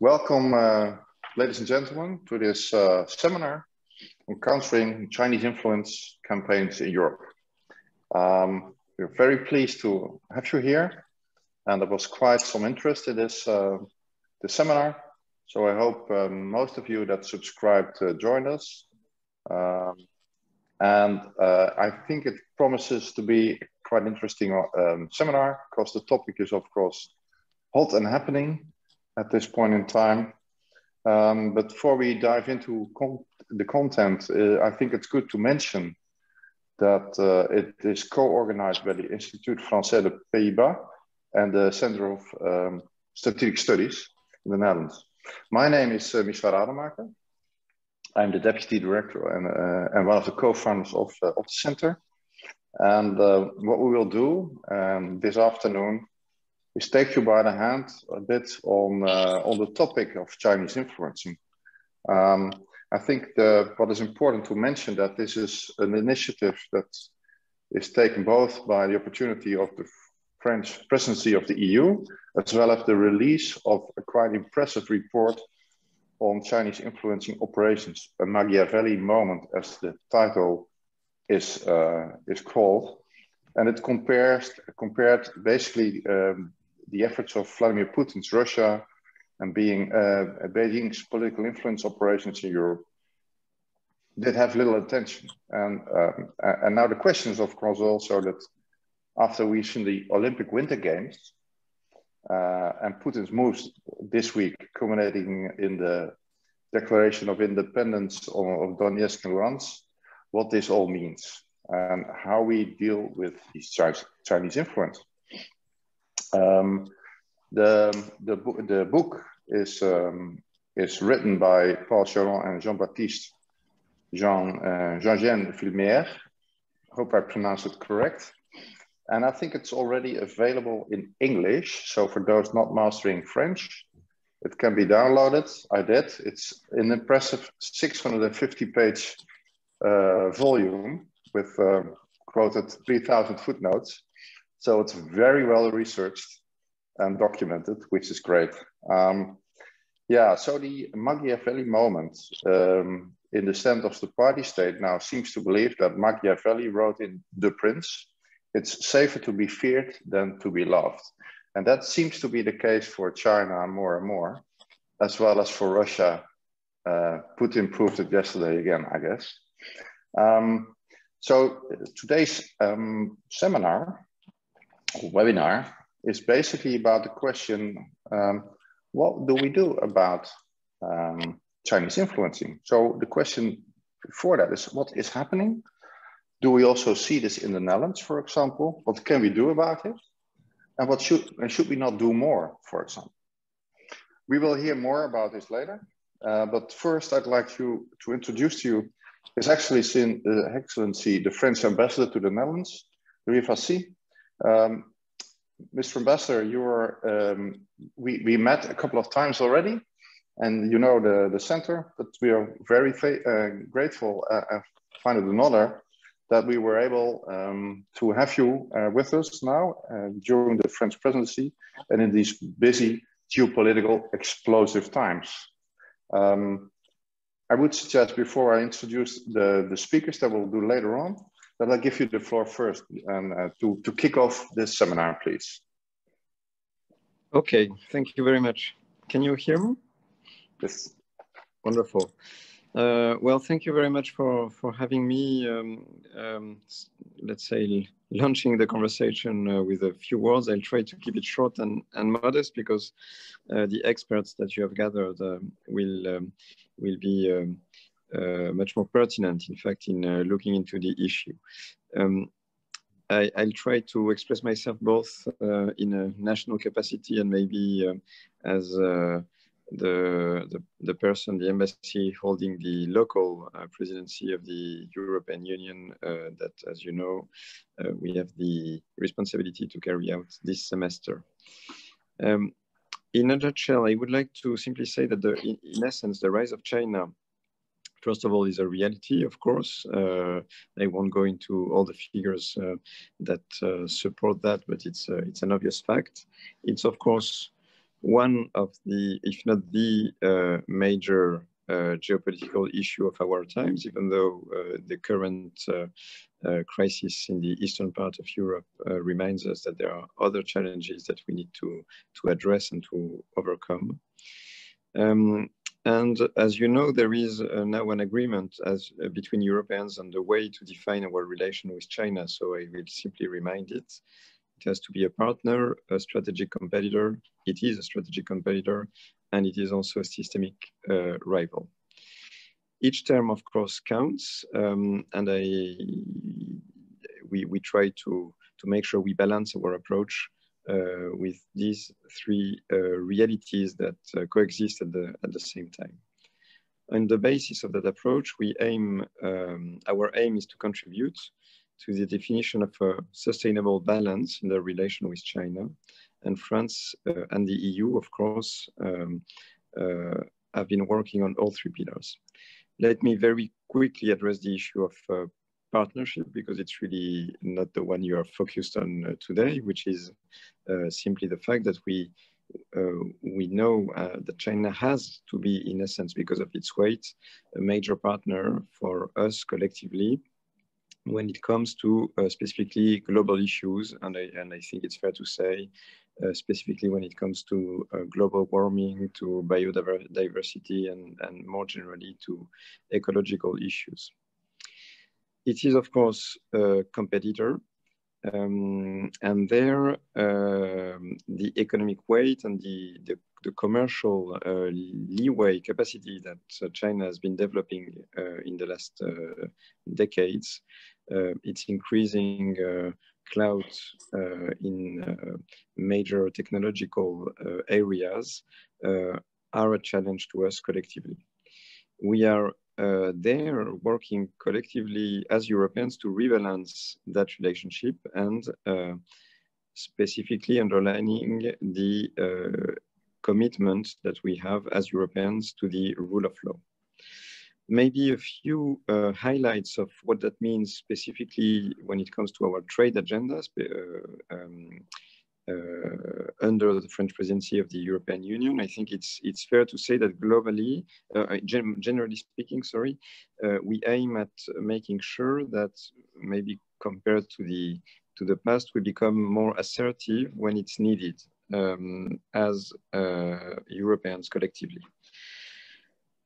Welcome, ladies and gentlemen, to this seminar on countering Chinese influence campaigns in Europe. We're very pleased to have you here, and there was quite some interest in this seminar. So I hope most of you that subscribed joined us. I think it promises to be quite an interesting seminar, because the topic is, of course, hot and happening at this point in time. But before we dive into the content, I think it's good to mention that it is co-organized by the Institut francais de Pays-Bas and the Center of Strategic Studies in the Netherlands. My name is Michel Rademaker. I'm the Deputy Director and one of the co-founders of the center. And what we will do this afternoon is take you by the hand a bit on the topic of Chinese influencing. I think what is important to mention that this is an initiative that is taken both by the opportunity of the French presidency of the EU, as well as the release of a quite impressive report on Chinese influencing operations, a Machiavelli moment, as the title is called. And it compared basically the efforts of Vladimir Putin's Russia and Beijing's political influence operations in Europe did have little attention. And now the question is, of course, also that after we've seen the Olympic Winter Games and Putin's moves this week, culminating in the declaration of independence of Donetsk and Luhansk, what this all means and how we deal with these Chinese influence. The book is written by Paul Charon and Jean-Baptiste Jean Villemer. Hope I pronounced it correct. And I think it's already available in English. So for those not mastering French, it can be downloaded. I did. It's an impressive 650-page volume with quoted 3,000 footnotes. So it's very well researched and documented, which is great. Yeah, so the Machiavelli moment in the center of the party state now seems to believe that Machiavelli wrote in The Prince, it's safer to be feared than to be loved. And that seems to be the case for China more and more, as well as for Russia. Putin proved it yesterday again, I guess. So today's webinar is basically about the question, what do we do about Chinese influencing? So the question before that is, what is happening? Do we also see this in the Netherlands, for example? What can we do about it? And what should we not do more, for example? We will hear more about this later. But first, I'd like to introduce to you His Excellency, the French Ambassador to the Netherlands, Vassy. Mr. Ambassador, we met a couple of times already, and you know the center, but we are very grateful and find it an honor that we were able to have you with us now during the French presidency and in these busy geopolitical explosive times. I would suggest, before I introduce the speakers that we'll do later on, that I'll give you the floor first and to kick off this seminar, please. Okay, thank you very much. Can you hear me? Yes. Wonderful. Well, thank you very much for having me, let's say, launching the conversation with a few words. I'll try to keep it short and modest, because the experts that you have gathered will be much more pertinent, in fact, in looking into the issue. I'll try to express myself both in a national capacity and maybe as the person, the embassy holding the local presidency of the European Union that, as you know, we have the responsibility to carry out this semester. In a nutshell, I would like to simply say that in essence, the rise of China, first of all, is a reality, of course. I won't go into all the figures that support that, but it's an obvious fact. It's, of course, one of the, if not the major geopolitical issue of our times, even though the current crisis in the eastern part of Europe reminds us that there are other challenges that we need to address and to overcome. And as you know, there is now an agreement between Europeans on the way to define our relation with China. So I will simply remind it. It has to be a partner, a strategic competitor. It is a strategic competitor, and it is also a systemic rival. Each term, of course, counts, and we try to make sure we balance our approach with these three realities that coexist at the same time. On the basis of that approach, our aim is to contribute to the definition of a sustainable balance in the relation with China. And France and the EU, of course, have been working on all three pillars. Let me very quickly address the issue of partnership, because it's really not the one you are focused on today, which is simply the fact that we know that China has to be, in a sense, because of its weight, a major partner for us collectively when it comes to specifically global issues, and I think it's fair to say, specifically when it comes to global warming, to biodiversity, and more generally to ecological issues. It is, of course, a competitor, and there the economic weight and the commercial leeway capacity that China has been developing in the last decades, it's increasing clout in major technological areas are a challenge to us collectively. We are there working collectively as Europeans to rebalance that relationship and specifically underlining the commitment that we have as Europeans to the rule of law. Maybe a few highlights of what that means specifically when it comes to our trade agendas under the French presidency of the European Union. I think it's fair to say that globally, generally speaking, we aim at making sure that maybe compared to the past, we become more assertive when it's needed as Europeans collectively.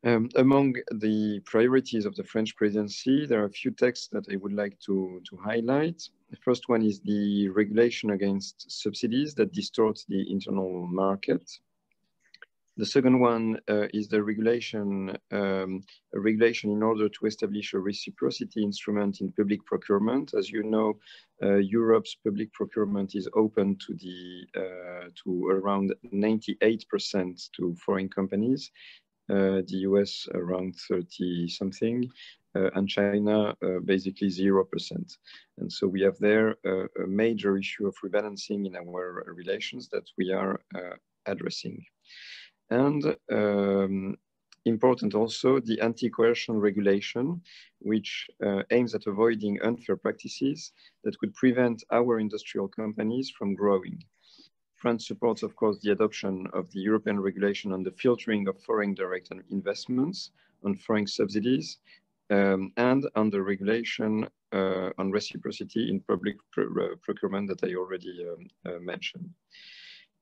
Among the priorities of the French presidency, there are a few texts that I would like to highlight. The first one is the regulation against subsidies that distort the internal market. The second one is the regulation in order to establish a reciprocity instrument in public procurement. As you know, Europe's public procurement is open to around 98% to foreign companies. The US around 30-something, and China basically 0%. And so we have there a major issue of rebalancing in our relations that we are addressing. And important also, the anti-coercion regulation, which aims at avoiding unfair practices that could prevent our industrial companies from growing. France supports, of course, the adoption of the European regulation on the filtering of foreign direct investments, on foreign subsidies, and on the regulation on reciprocity in public procurement that I already mentioned.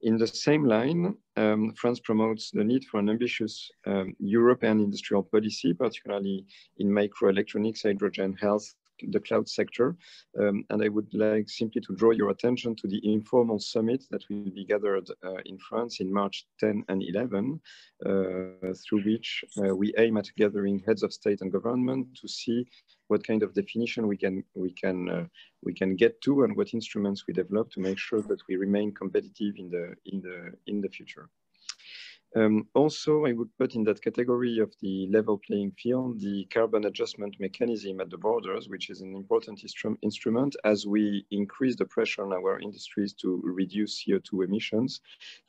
In the same line, France promotes the need for an ambitious European industrial policy, particularly in microelectronics, hydrogen, health, the cloud sector. And I would like simply to draw your attention to the informal summit that will be gathered in France in March 10 and 11, through which we aim at gathering heads of state and government to see what kind of definition we can get to and what instruments we develop to make sure that we remain competitive in the future. Also, I would put in that category of the level playing field, the carbon adjustment mechanism at the borders, which is an important instrument as we increase the pressure on our industries to reduce CO2 emissions,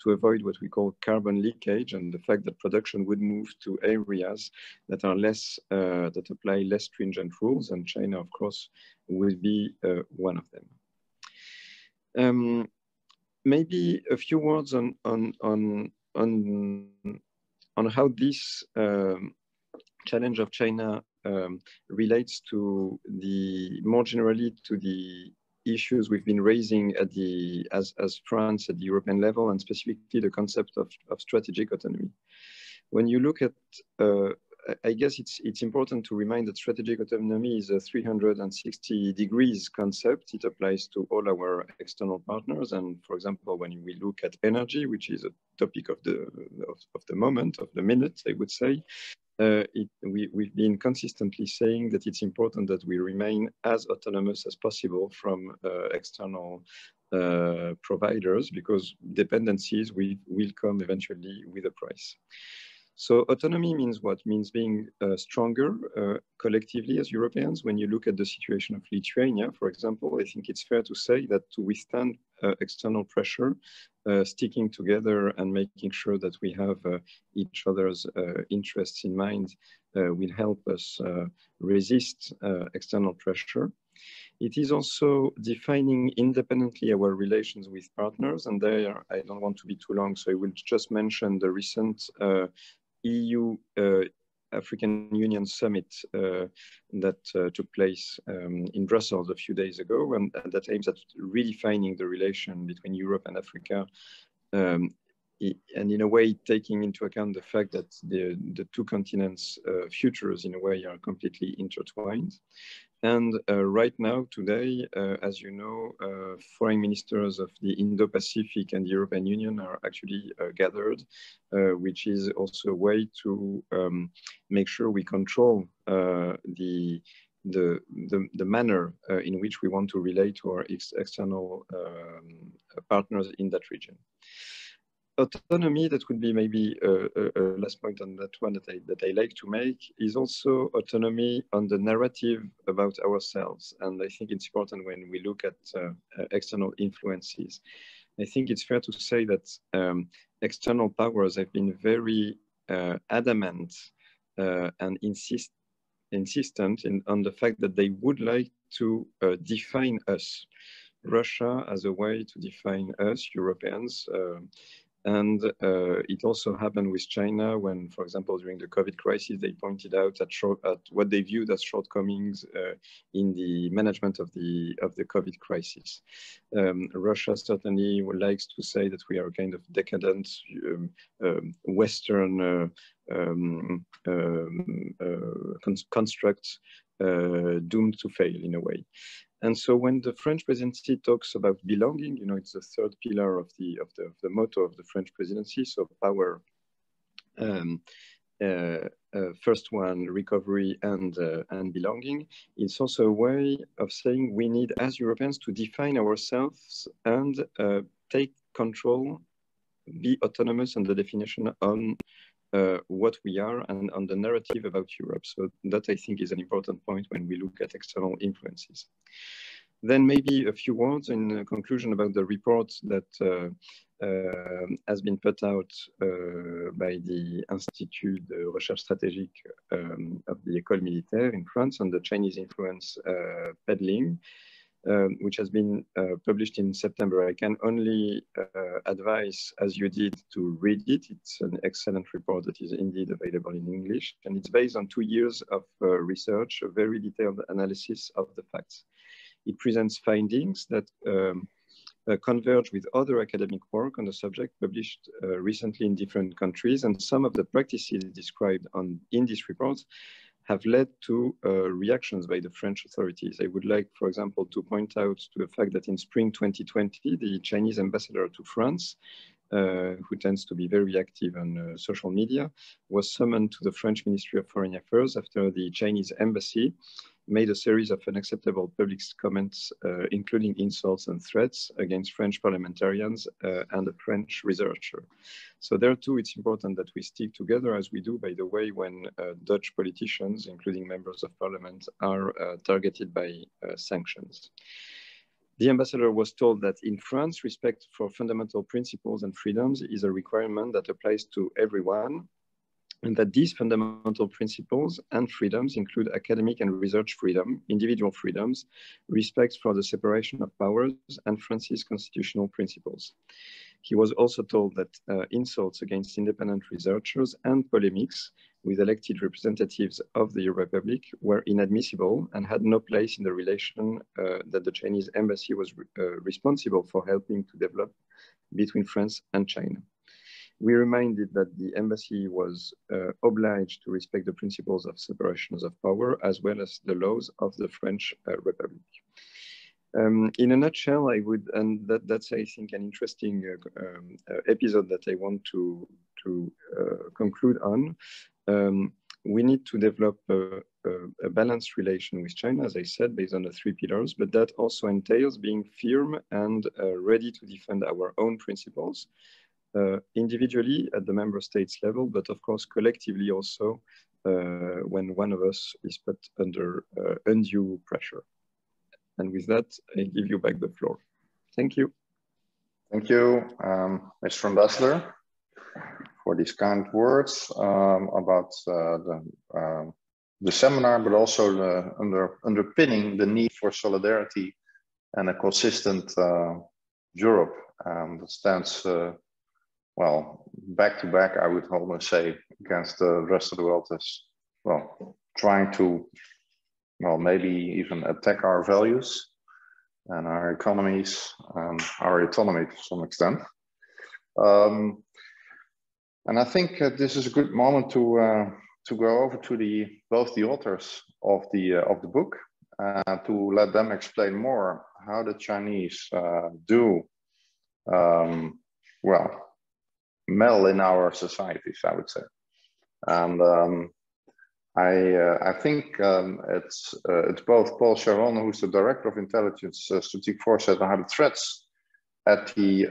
to avoid what we call carbon leakage, and the fact that production would move to areas that are less, that apply less stringent rules, and China, of course, will be one of them. Maybe a few words on how this challenge of China relates to more generally to the issues we've been raising at as France at the European level, and specifically the concept of strategic autonomy. When you look at, I guess it's important to remind that strategic autonomy is a 360 degrees concept. It applies to all our external partners. And for example, when we look at energy, which is a topic of the moment, of the minute, I would say, we've been consistently saying that it's important that we remain as autonomous as possible from external providers, because dependencies will come eventually with a price. So autonomy means what? Means being stronger collectively as Europeans. When you look at the situation of Lithuania, for example, I think it's fair to say that to withstand external pressure, sticking together and making sure that we have each other's interests in mind will help us resist external pressure. It is also defining independently our relations with partners, and there I don't want to be too long, so I will just mention the recent EU African Union summit that took place in Brussels a few days ago, and that aims at redefining the relation between Europe and Africa, and in a way taking into account the fact that the two continents' futures in a way are completely intertwined. And right now, today, as you know, foreign ministers of the Indo-Pacific and the European Union are actually gathered, which is also a way to make sure we control the manner in which we want to relate to our external partners in that region. Autonomy, that would be maybe a last point on that one that I like to make, is also autonomy on the narrative about ourselves. And I think it's important when we look at external influences. I think it's fair to say that external powers have been very adamant and insistent on the fact that they would like to define us. Russia as a way to define us, Europeans, and it also happened with China when, for example, during the COVID crisis, they pointed out at what they viewed as shortcomings in the management of the COVID crisis. Russia certainly likes to say that we are a kind of decadent Western construct doomed to fail in a way. And so when the French presidency talks about belonging, you know, it's the third pillar of the motto of the French presidency. So power, first one, recovery and belonging. It's also a way of saying we need, as Europeans, to define ourselves and take control, be autonomous in the definition on what we are and on the narrative about Europe. So that I think is an important point when we look at external influences. Then maybe a few words in conclusion about the report that has been put out by the Institut de Recherche Stratégique of the École Militaire in France on the Chinese influence peddling, which has been published in September. I can only advise, as you did, to read it. It's an excellent report that is indeed available in English, and it's based on 2 years of research, a very detailed analysis of the facts. It presents findings that converge with other academic work on the subject published recently in different countries, and some of the practices described in this report have led to reactions by the French authorities. I would like, for example, to point out to the fact that in spring 2020, the Chinese ambassador to France, who tends to be very active on social media, was summoned to the French Ministry of Foreign Affairs after the Chinese embassy made a series of unacceptable public comments, including insults and threats against French parliamentarians and a French researcher. So there too, it's important that we stick together, as we do, by the way, when Dutch politicians, including members of parliament, are targeted by sanctions. The ambassador was told that in France, respect for fundamental principles and freedoms is a requirement that applies to everyone, and that these fundamental principles and freedoms include academic and research freedom, individual freedoms, respect for the separation of powers, and France's constitutional principles. He was also told that insults against independent researchers and polemics with elected representatives of the Republic were inadmissible and had no place in the relation that the Chinese embassy was responsible for helping to develop between France and China. We reminded that the embassy was obliged to respect the principles of separations of power as well as the laws of the French Republic. In a nutshell, I would, and that's I think an interesting episode that I want to conclude on. We need to develop a balanced relation with China, as I said, based on the 3 pillars, but that also entails being firm and ready to defend our own principles, individually at the member states level, but of course collectively also when one of us is put under undue pressure. And with that, I give you back the floor. Thank you. Thank you, Mr. Ambassador, for these kind words about the seminar, but also underpinning the need for solidarity and a consistent Europe that stands, well, back to back, I would almost say, against the rest of the world as, well, trying to, well, maybe even attack our values and our economies and our autonomy to some extent. And I think this is a good moment to go over to both the authors of the book to let them explain more how the Chinese do well meddle in our societies, I would say. And I think it's both Paul Charon, who's the Director of Intelligence, Strategic Foresight and Hybrid Threats at the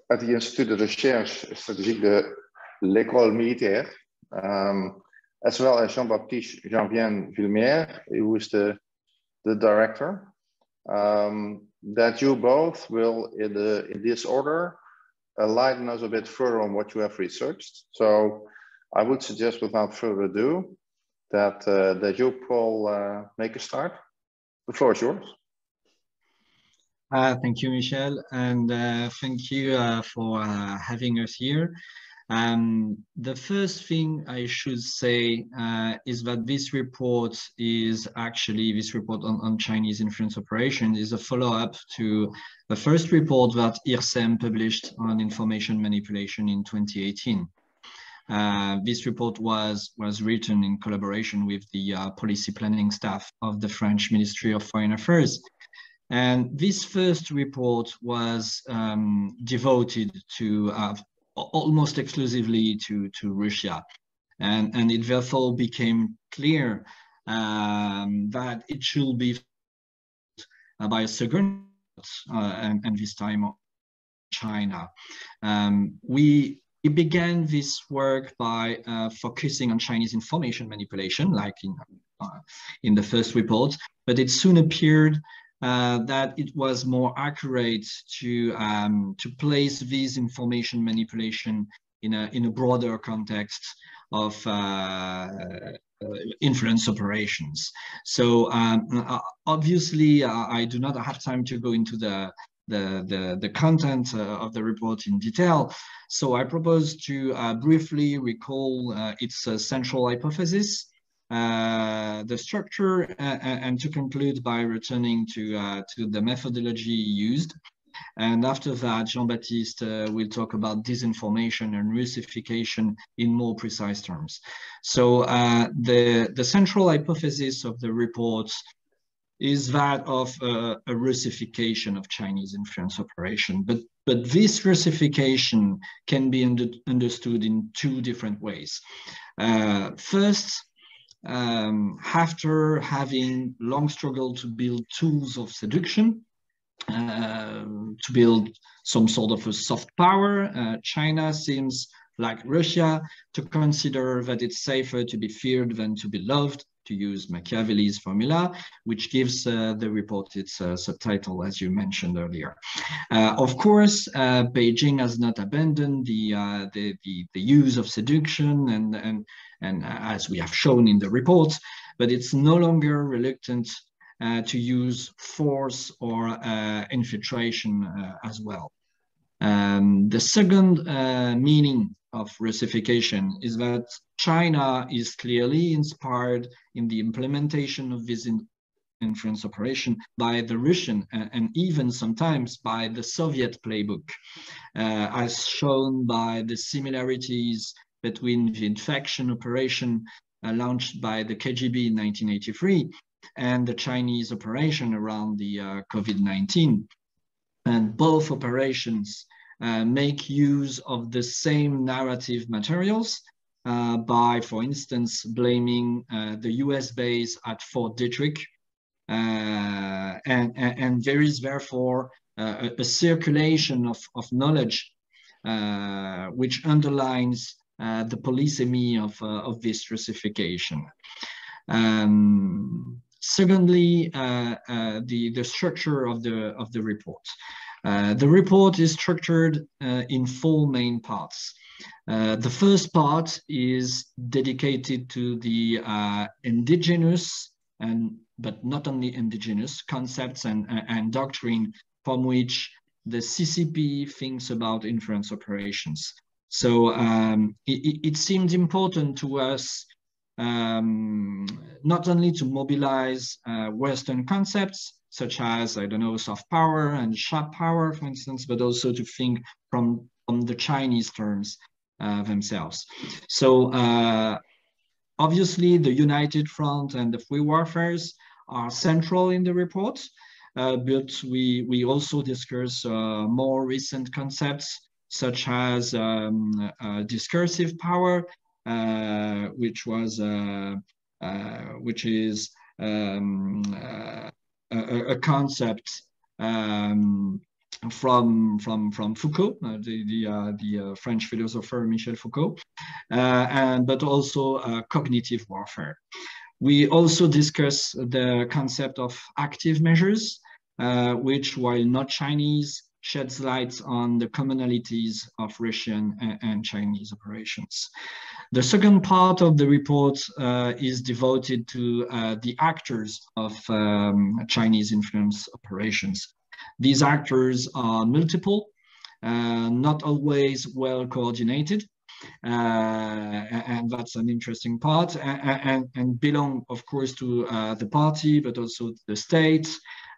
Institut de Recherche Stratégique de l'École Militaire, as well as Jean-Baptiste Janvier Villemer, who is the director, that you both will, in this order, enlighten us a bit further on what you have researched. So I would suggest, without further ado, that you, Paul, make a start. The floor is yours. Thank you, Michel, and thank you for having us here. The first thing I should say is that this report is actually, this report on Chinese influence operations is a follow-up to the first report that IRSEM published on information manipulation in 2018. This report was written in collaboration with the policy planning staff of the French Ministry of Foreign Affairs. And this first report was devoted to almost exclusively to Russia. And it therefore became clear that it should be by a second and this time China. We began this work by focusing on Chinese information manipulation, like in the first report, but it soon appeared that it was more accurate to place this information manipulation in a broader context of influence operations. So obviously, I do not have time to go into the content of the report in detail. So I propose to briefly recall its central hypothesis, the structure, and to conclude by returning to the methodology used. And after that, Jean-Baptiste will talk about disinformation and Russification in more precise terms. So the central hypothesis of the report is that of a Russification of Chinese influence operation. But this Russification can be understood in 2 different ways. First, after having long struggled to build tools of seduction, to build some sort of a soft power, China seems, like Russia, to consider that it's safer to be feared than to be loved, to use Machiavelli's formula, which gives the report its subtitle, as you mentioned earlier. Of course, Beijing has not abandoned the use of seduction, and as we have shown in the report, but it's no longer reluctant to use force or infiltration as well. The second meaning of Russification is that China is clearly inspired in the implementation of this influence operation by the Russian and even sometimes by the Soviet playbook, as shown by the similarities between the infection operation launched by the KGB in 1983 and the Chinese operation around the COVID-19. And both operations make use of the same narrative materials by, for instance, blaming the US base at Fort Detrick. And there is therefore a circulation of knowledge which underlines the polysemy of this Russification. Secondly, the structure of the report. The report is structured in 4 main parts. The first part is dedicated to the indigenous but not only indigenous concepts and doctrine from which the CCP thinks about influence operations. So it seemed important to us not only to mobilize Western concepts such as, I don't know, soft power and sharp power, for instance, but also to think from the Chinese terms themselves. So obviously the United Front and the free warfares are central in the report, but we also discuss more recent concepts such as discursive power, which is a concept from Foucault, the French philosopher Michel Foucault, but also cognitive warfare. We also discuss the concept of active measures, which, while not Chinese, sheds light on the commonalities of Russian and Chinese operations. The second part of the report is devoted to the actors of Chinese influence operations. These actors are multiple, not always well coordinated, and that's an interesting part, and belong, of course, to the party, but also the state,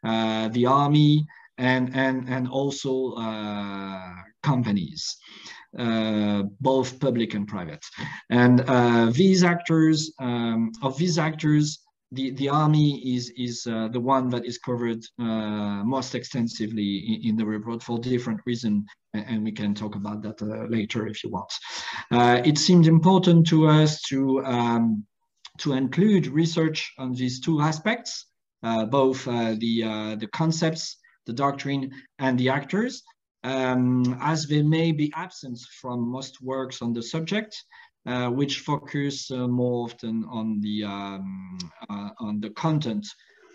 the army, and also companies, both public and private. And these actors, the army is the one that is covered most extensively in the report for different reasons, and we can talk about that later if you want. It seemed important to us to include research on these 2 aspects, both the concepts, the doctrine, and the actors, as they may be absent from most works on the subject, which focus more often on the content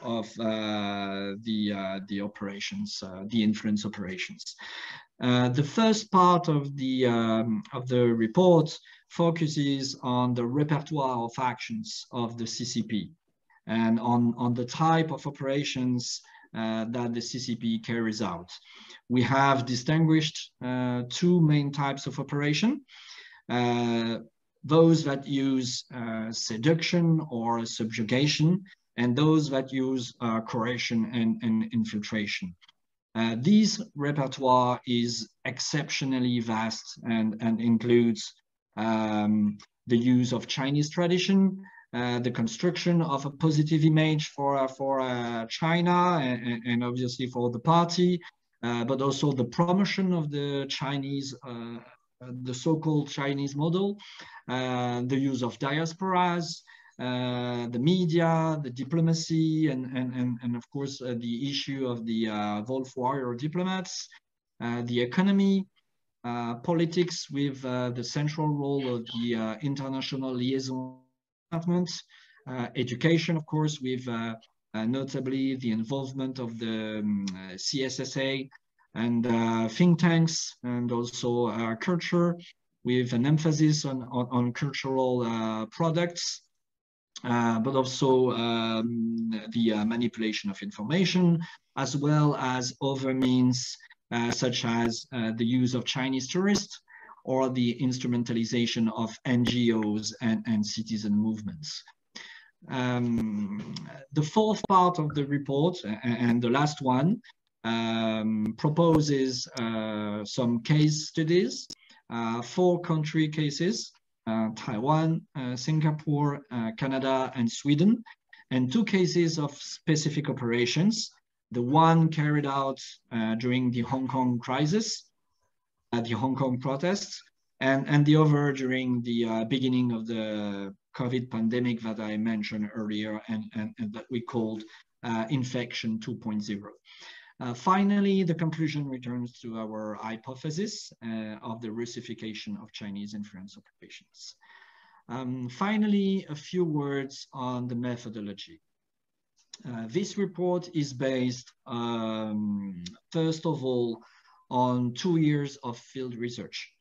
of the operations, the influence operations. The first part of the report focuses on the repertoire of actions of the CCP and on the type of operations that the CCP carries out. We have distinguished 2 main types of operation. Those that use seduction or subjugation, and those that use coercion and infiltration. This repertoire is exceptionally vast and includes the use of Chinese tradition, the construction of a positive image for China and obviously for the party, but also the promotion of the Chinese, the so-called Chinese model, the use of diasporas, the media, the diplomacy, and of course the issue of the Wolf warrior diplomats, the economy, politics with the central role of the international liaison department, education, of course, with notably the involvement of the CSSA and think tanks, and also culture with an emphasis on cultural products, but also the manipulation of information, as well as other means such as the use of Chinese tourists or the instrumentalization of NGOs and citizen movements. The fourth part of the report, and the last one, proposes some case studies, 4 country cases, Taiwan, Singapore, Canada, and Sweden, and 2 cases of specific operations. The one carried out during the Hong Kong crisis, the Hong Kong protests, and the other during the beginning of the COVID pandemic that I mentioned earlier, and that we called Infection 2.0. Finally, the conclusion returns to our hypothesis of the Russification of Chinese influence operations. Finally, a few words on the methodology. This report is based, first of all, on 2 years of field research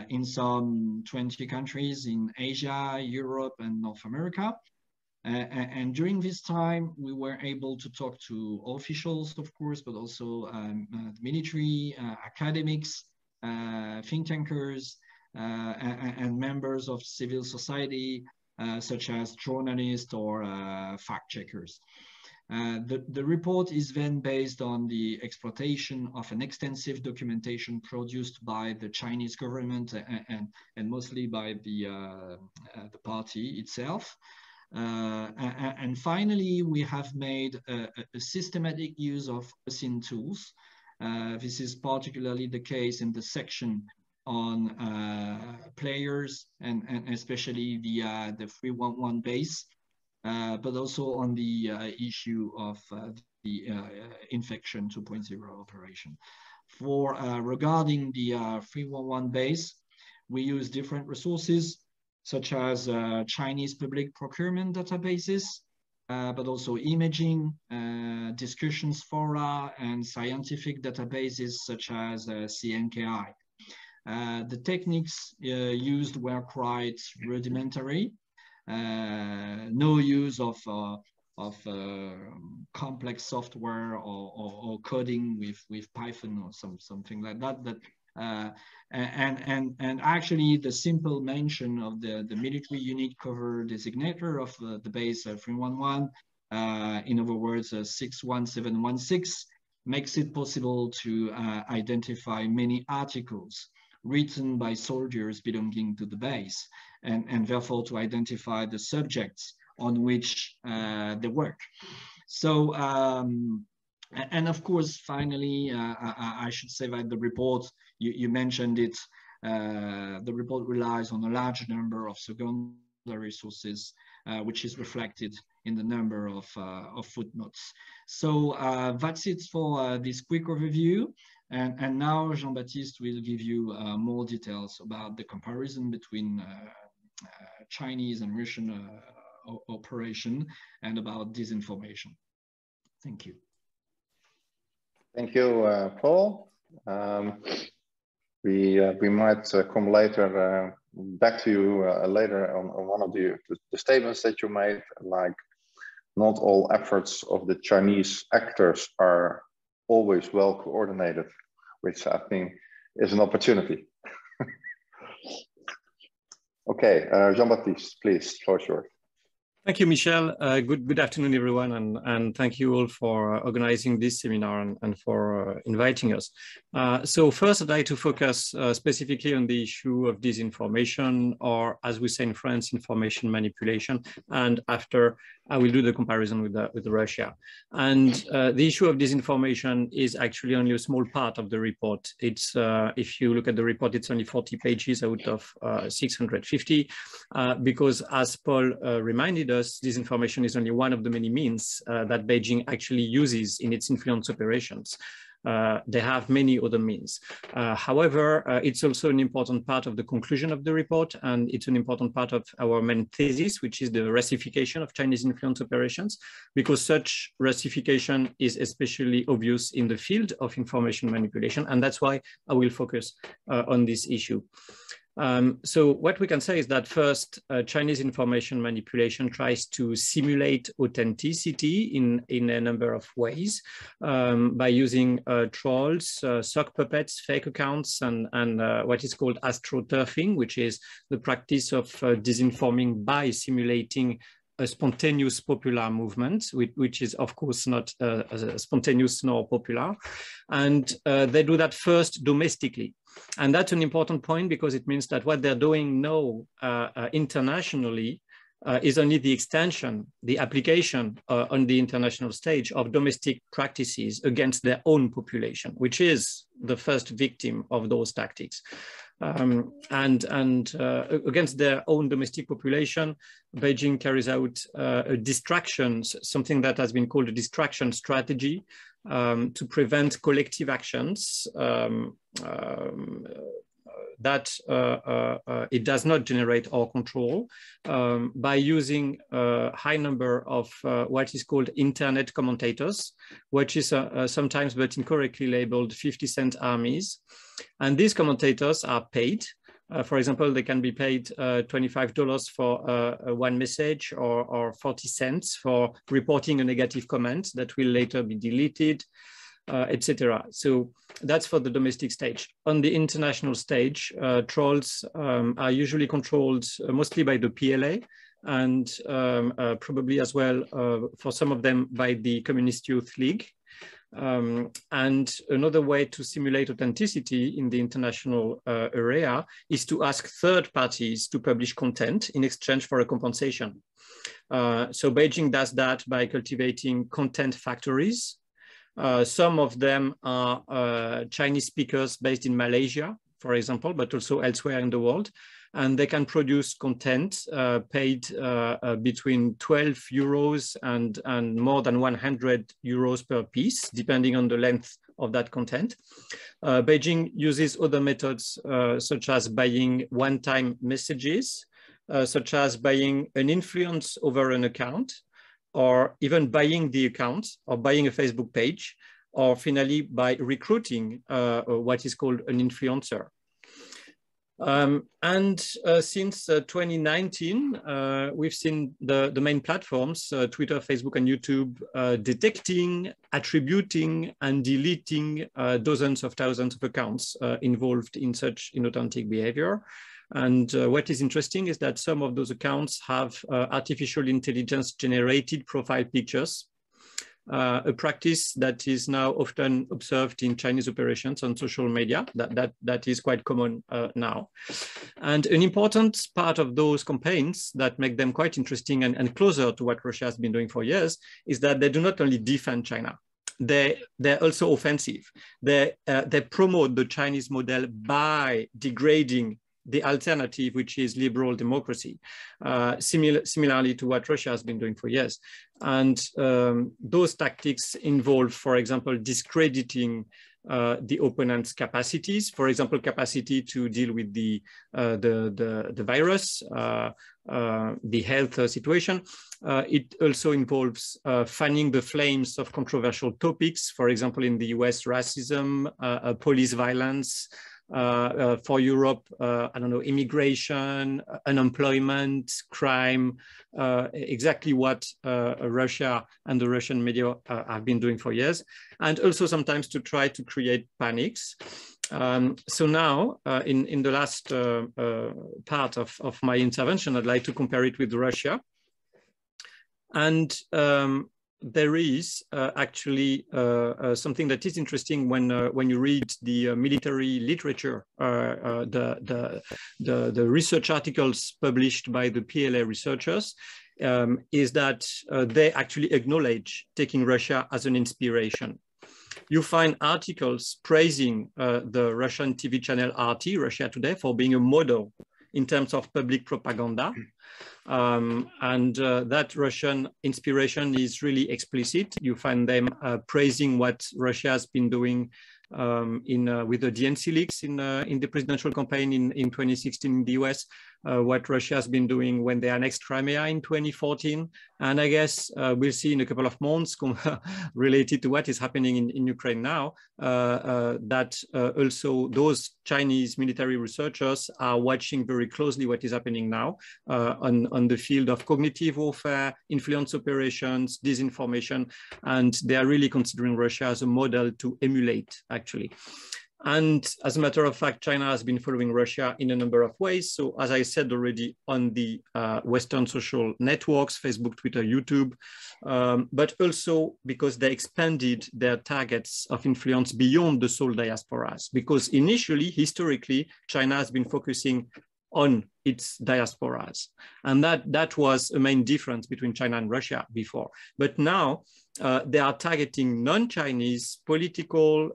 in some 20 countries in Asia, Europe, and North America. And during this time, we were able to talk to officials, of course, but also military, academics, think tankers, and members of civil society, such as journalists or fact checkers. The report is then based on the exploitation of an extensive documentation produced by the Chinese government and mostly by the party itself. And finally, we have made a systematic use of OSINT tools. This is particularly the case in the section on players and especially the 311 base, but also on the issue of the Infection 2.0 operation. Regarding the 311 base, we use different resources such as Chinese public procurement databases, but also imaging, discussions fora, and scientific databases such as CNKI. The techniques used were quite rudimentary. No use of complex software or coding with Python or something like that. And actually, the simple mention of the military unit cover designator of the base 311, in other words, 61716, makes it possible to identify many articles written by soldiers belonging to the base, and therefore to identify the subjects on which they work. So, and of course, finally, I should say that the report, you mentioned it, the report relies on a large number of secondary sources, which is reflected in the number of footnotes. So that's it for this quick overview. And now Jean-Baptiste will give you more details about the comparison between Chinese and Russian operation and about disinformation. Thank you. Thank you, Paul. We might come later back to you later on one of the statements that you made, like not all efforts of the Chinese actors are always well coordinated, which I think is an opportunity. Okay, Jean-Baptiste, please, floor is yours. Thank you, Michel. Good afternoon, everyone, and thank you all for organizing this seminar and for inviting us. So first, I'd like to focus specifically on the issue of disinformation, or as we say in France, information manipulation. And after, I will do the comparison with Russia. And the issue of disinformation is actually only a small part of the report. It's if you look at the report, it's only 40 pages out of 650, because as Paul reminded us, disinformation is only one of the many means that Beijing actually uses in its influence operations. They have many other means. However, it's also an important part of the conclusion of the report, and it's an important part of our main thesis, which is the Russification of Chinese influence operations, because such Russification is especially obvious in the field of information manipulation, and that's why I will focus on this issue. So what we can say is that first, Chinese information manipulation tries to simulate authenticity in a number of ways by using trolls, sock puppets, fake accounts, and what is called astroturfing, which is the practice of disinforming by simulating a spontaneous popular movement, which is of course not spontaneous nor popular. And they do that first domestically. And that's an important point because it means that what they're doing now internationally is only the extension, the application on the international stage of domestic practices against their own population, which is the first victim of those tactics. Against their own domestic population, Beijing carries out distractions, something that has been called a distraction strategy, to prevent collective actions that it does not generate or control by using a high number of what is called internet commentators, which is sometimes but incorrectly labeled 50-cent armies. And these commentators are paid. For example, they can be paid $25 for one message or 40 cents for reporting a negative comment that will later be deleted, etc. So that's for the domestic stage. On the international stage, trolls are usually controlled mostly by the PLA and probably as well for some of them by the Communist Youth League. And another way to simulate authenticity in the international area is to ask third parties to publish content in exchange for a compensation. So Beijing does that by cultivating content factories. Some of them are Chinese speakers based in Malaysia, for example, but also elsewhere in the world. And they can produce content paid between 12 euros and more than 100 euros per piece, depending on the length of that content. Beijing uses other methods such as buying one-time messages, such as buying an influence over an account, or even buying the account or buying a Facebook page, or finally by recruiting what is called an influencer. Since 2019, we've seen the main platforms, Twitter, Facebook, and YouTube, detecting, attributing, and deleting dozens of thousands of accounts involved in such inauthentic behavior. And what is interesting is that some of those accounts have artificial intelligence generated profile pictures, a practice that is now often observed in Chinese operations on social media. That is quite common now. And an important part of those campaigns that make them quite interesting and closer to what Russia has been doing for years is that they do not only defend China, they're also offensive. They promote the Chinese model by degrading the alternative, which is liberal democracy, similarly to what Russia has been doing for years. And those tactics involve, for example, discrediting the opponent's capacities, for example, capacity to deal with the virus, the health situation. It also involves fanning the flames of controversial topics, for example, in the US, racism, police violence, for Europe, I don't know, immigration, unemployment, crime, exactly what Russia and the Russian media have been doing for years, and also sometimes to try to create panics. So now, in the last part of my intervention, I'd like to compare it with Russia. And there is actually something that is interesting when you read the military literature, the research articles published by the PLA researchers, is that they actually acknowledge taking Russia as an inspiration. You find articles praising the Russian TV channel RT, Russia Today, for being a model in terms of public propaganda. That Russian inspiration is really explicit. You find them praising what Russia has been doing with the DNC leaks in the presidential campaign in 2016 in the US, what Russia has been doing when they annexed Crimea in 2014. And I guess we'll see in a couple of months related to what is happening in Ukraine now, that also those Chinese military researchers are watching very closely what is happening now on the field of cognitive warfare, influence operations, disinformation, and they are really considering Russia as a model to emulate, actually. And as a matter of fact, China has been following Russia in a number of ways. So as I said already, on the Western social networks, Facebook, Twitter, YouTube, but also because they expanded their targets of influence beyond the sole diasporas. Because initially, historically, China has been focusing on its diasporas. And that was a main difference between China and Russia before. But now they are targeting non-Chinese political,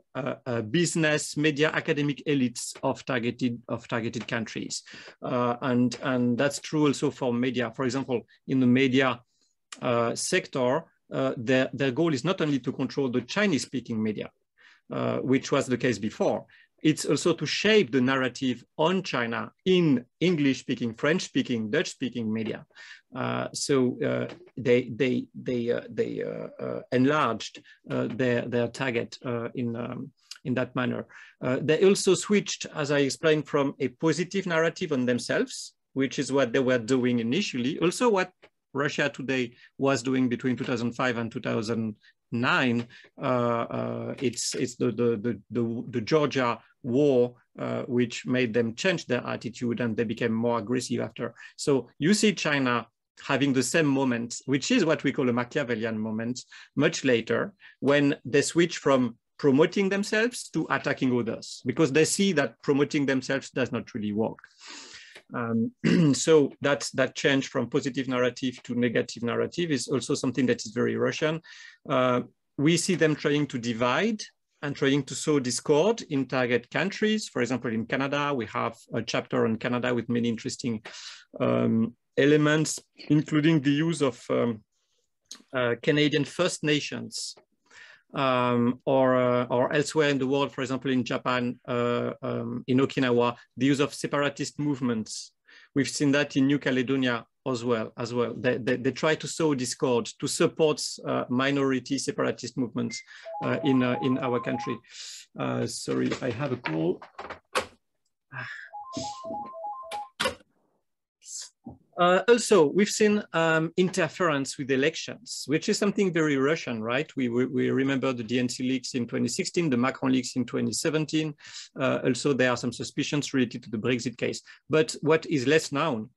business, media, academic elites of targeted countries. And that's true also for media. For example, in the media sector, their goal is not only to control the Chinese-speaking media, which was the case before. It's also to shape the narrative on China in English-speaking, French-speaking, Dutch-speaking media. So they enlarged their target in that manner. They also switched, as I explained, from a positive narrative on themselves, which is what they were doing initially. Also, what Russia today was doing between 2005 and 2009. It's the Georgia war, which made them change their attitude, and they became more aggressive after. So you see China having the same moment, which is what we call a Machiavellian moment, much later, when they switch from promoting themselves to attacking others, because they see that promoting themselves does not really work. So that change from positive narrative to negative narrative is also something that is very Russian. We see them trying to divide and trying to sow discord in target countries. For example, in Canada, we have a chapter on Canada with many interesting elements, including the use of Canadian First Nations or elsewhere in the world, for example, in Japan, in Okinawa, the use of separatist movements. We've seen that in New Caledonia as well. They try to sow discord to support minority separatist movements in our country. Sorry, I have a call. Also, we've seen interference with elections, which is something very Russian, right? We remember the DNC leaks in 2016, the Macron leaks in 2017. Also, there are some suspicions related to the Brexit case. But what is less known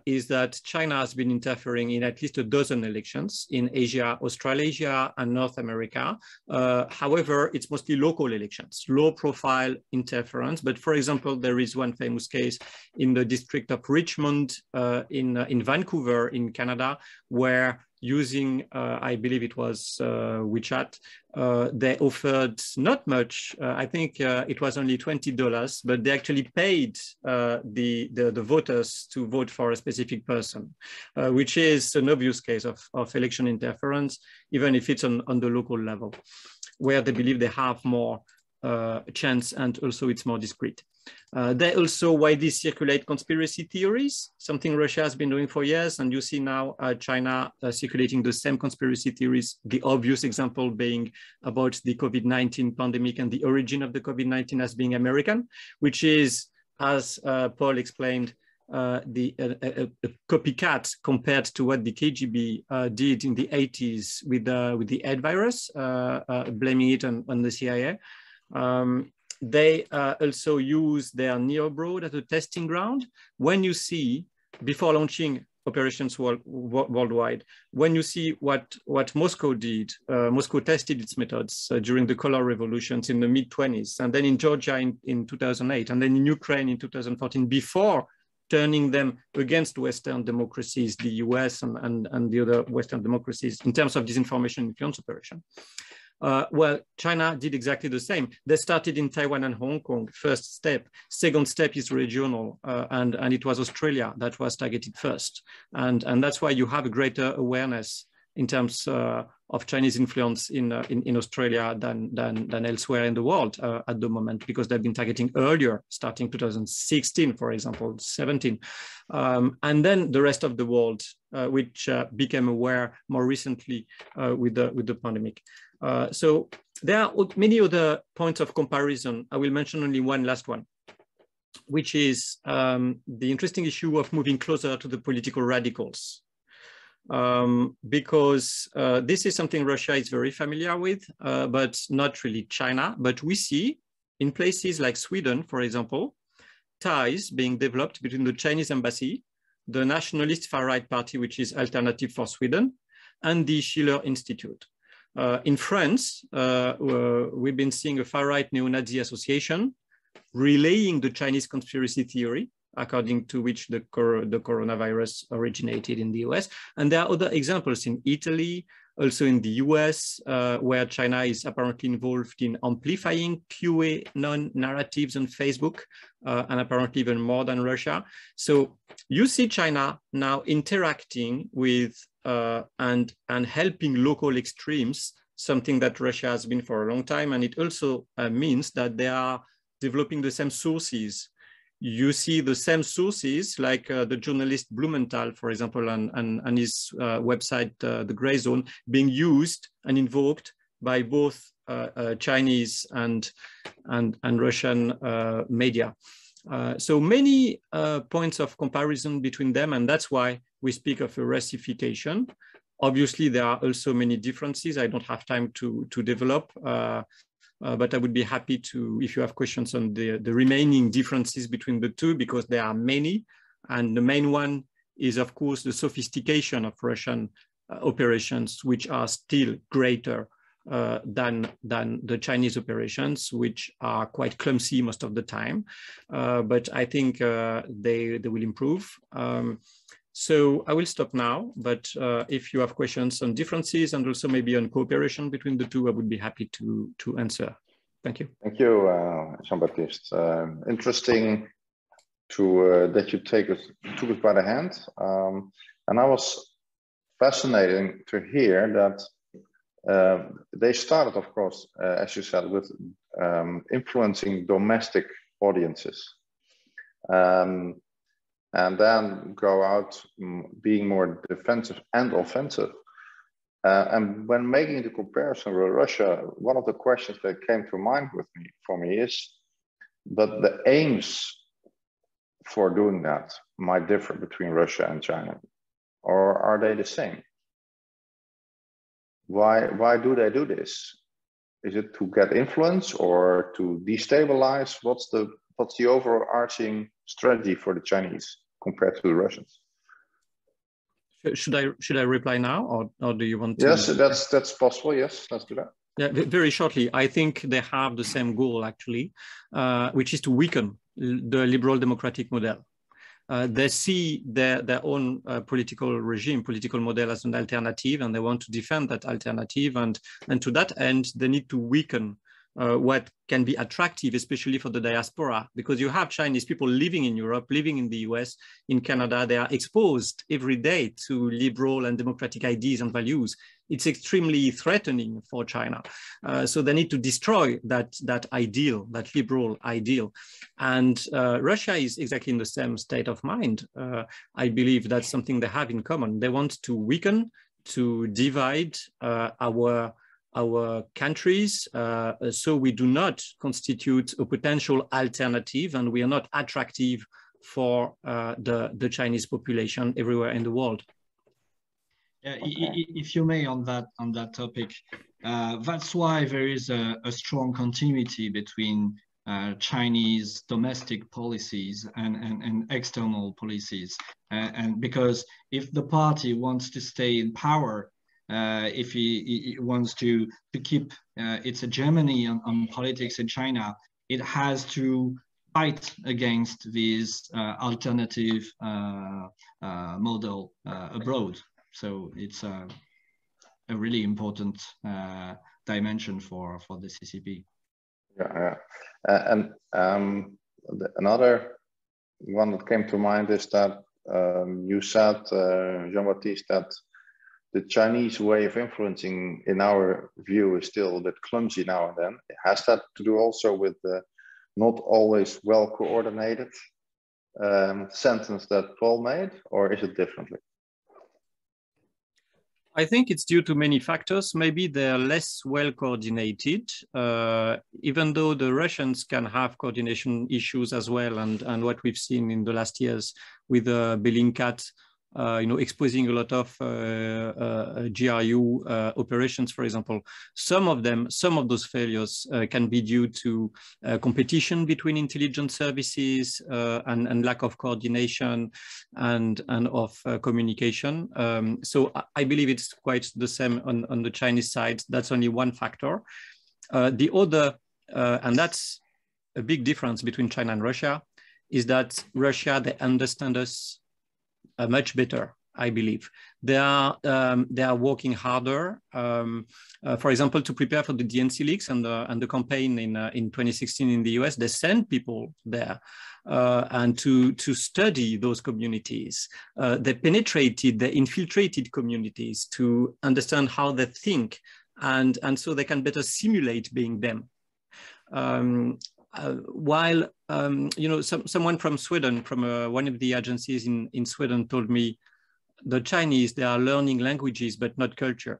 is that China has been interfering in at least a dozen elections in Asia, Australasia, and North America. However, it's mostly local elections, low profile interference. But for example, there is one famous case in the district of Richmond in Vancouver in Canada, where using, I believe it was WeChat, they offered not much. I think it was only $20, but they actually paid the voters to vote for a specific person, which is an obvious case of election interference, even if it's on the local level, where they believe they have more chance, and also it's more discreet. They also widely circulate conspiracy theories, something Russia has been doing for years, and you see now China circulating the same conspiracy theories, the obvious example being about the COVID-19 pandemic and the origin of the COVID-19 as being American, which is, as Paul explained, a copycat compared to what the KGB did in the 80s with the AIDS virus, blaming it on the CIA. They also use their Neobroad as a testing ground. When you see, before launching operations worldwide, when you see what Moscow did, Moscow tested its methods during the color revolutions in the mid-20s, and then in Georgia in 2008, and then in Ukraine in 2014, before turning them against Western democracies, the US and the other Western democracies in terms of disinformation influence operation. Well, China did exactly the same. They started in Taiwan and Hong Kong, first step. Second step is regional, and it was Australia that was targeted first. And that's why you have a greater awareness in terms of Chinese influence in Australia than elsewhere in the world at the moment, because they've been targeting earlier, starting 2016, for example, 17. And then the rest of the world, which became aware more recently with the pandemic. So there are many other points of comparison. I will mention only one last one, which is the interesting issue of moving closer to the political radicals. Because this is something Russia is very familiar with, but not really China. But we see in places like Sweden, for example, ties being developed between the Chinese embassy, the nationalist far-right party, which is Alternative for Sweden, and the Schiller Institute. In France, we've been seeing a far-right neo-Nazi association relaying the Chinese conspiracy theory, according to which the coronavirus originated in the US. And there are other examples in Italy, also in the US, where China is apparently involved in amplifying QAnon narratives on Facebook, and apparently even more than Russia. So you see China now interacting with and helping local extremes, something that Russia has been for a long time. And it also means that they are developing the same sources. You see the same sources, like the journalist Blumenthal, for example, and his website, The Gray Zone, being used and invoked by both Chinese and Russian media. So many points of comparison between them, and that's why we speak of a Russification. Obviously, there are also many differences. I don't have time to develop. But I would be happy to, if you have questions on the remaining differences between the two, because there are many. And the main one is, of course, the sophistication of Russian operations, which are still greater than the Chinese operations, which are quite clumsy most of the time. But I think they will improve. So I will stop now, but if you have questions on differences and also maybe on cooperation between the two, I would be happy to answer. Thank you. Thank you, Jean-Baptiste. Interesting that you took us by the hand. And I was fascinating to hear that they started, of course, as you said, with influencing domestic audiences. And then go out being more defensive and offensive. And when making the comparison with Russia, one of the questions that came to mind for me is, but the aims for doing that might differ between Russia and China, or are they the same? Why do they do this? Is it to get influence or to destabilize? What's the overarching strategy for the Chinese compared to the Russians? Should I reply now, or do you want to? Yes, that's possible. Yes, let's do that. Yeah, very shortly. I think they have the same goal actually, which is to weaken the liberal democratic model. They see their own political regime, political model as an alternative, and they want to defend that alternative. And to that end, they need to weaken what can be attractive, especially for the diaspora, because you have Chinese people living in Europe, living in the US, in Canada. They are exposed every day to liberal and democratic ideas and values. It's extremely threatening for China. So they need to destroy that ideal, that liberal ideal. And Russia is exactly in the same state of mind. I believe that's something they have in common. They want to weaken, to divide our countries, so we do not constitute a potential alternative, and we are not attractive for the Chinese population everywhere in the world. Yeah, if you may, on that topic, that's why there is a strong continuity between Chinese domestic policies and external policies, and because if the party wants to stay in power, if he wants to keep its hegemony on politics in China, it has to fight against this alternative model abroad. So it's a really important dimension for the CCP. Yeah. And another one that came to mind is that you said, Jean-Baptiste, that the Chinese way of influencing, in our view, is still a bit clumsy now and then. Has that to do also with the not always well coordinated sentence that Paul made, or is it differently? I think it's due to many factors. Maybe they're less well coordinated, even though the Russians can have coordination issues as well. And what we've seen in the last years with Bellingcat, exposing a lot of GRU operations, for example. Some of those failures can be due to competition between intelligence services and lack of coordination and of communication. So I believe it's quite the same on the Chinese side. That's only one factor. The other, and that's a big difference between China and Russia, is that Russia, they understand us much better, I believe. They are working harder. For example, to prepare for the DNC leaks and the campaign in 2016 in the US, they sent people there and to study those communities. They infiltrated communities to understand how they think, and so they can better simulate being them. While someone from Sweden, from one of the agencies in Sweden, told me the Chinese, they are learning languages but not culture.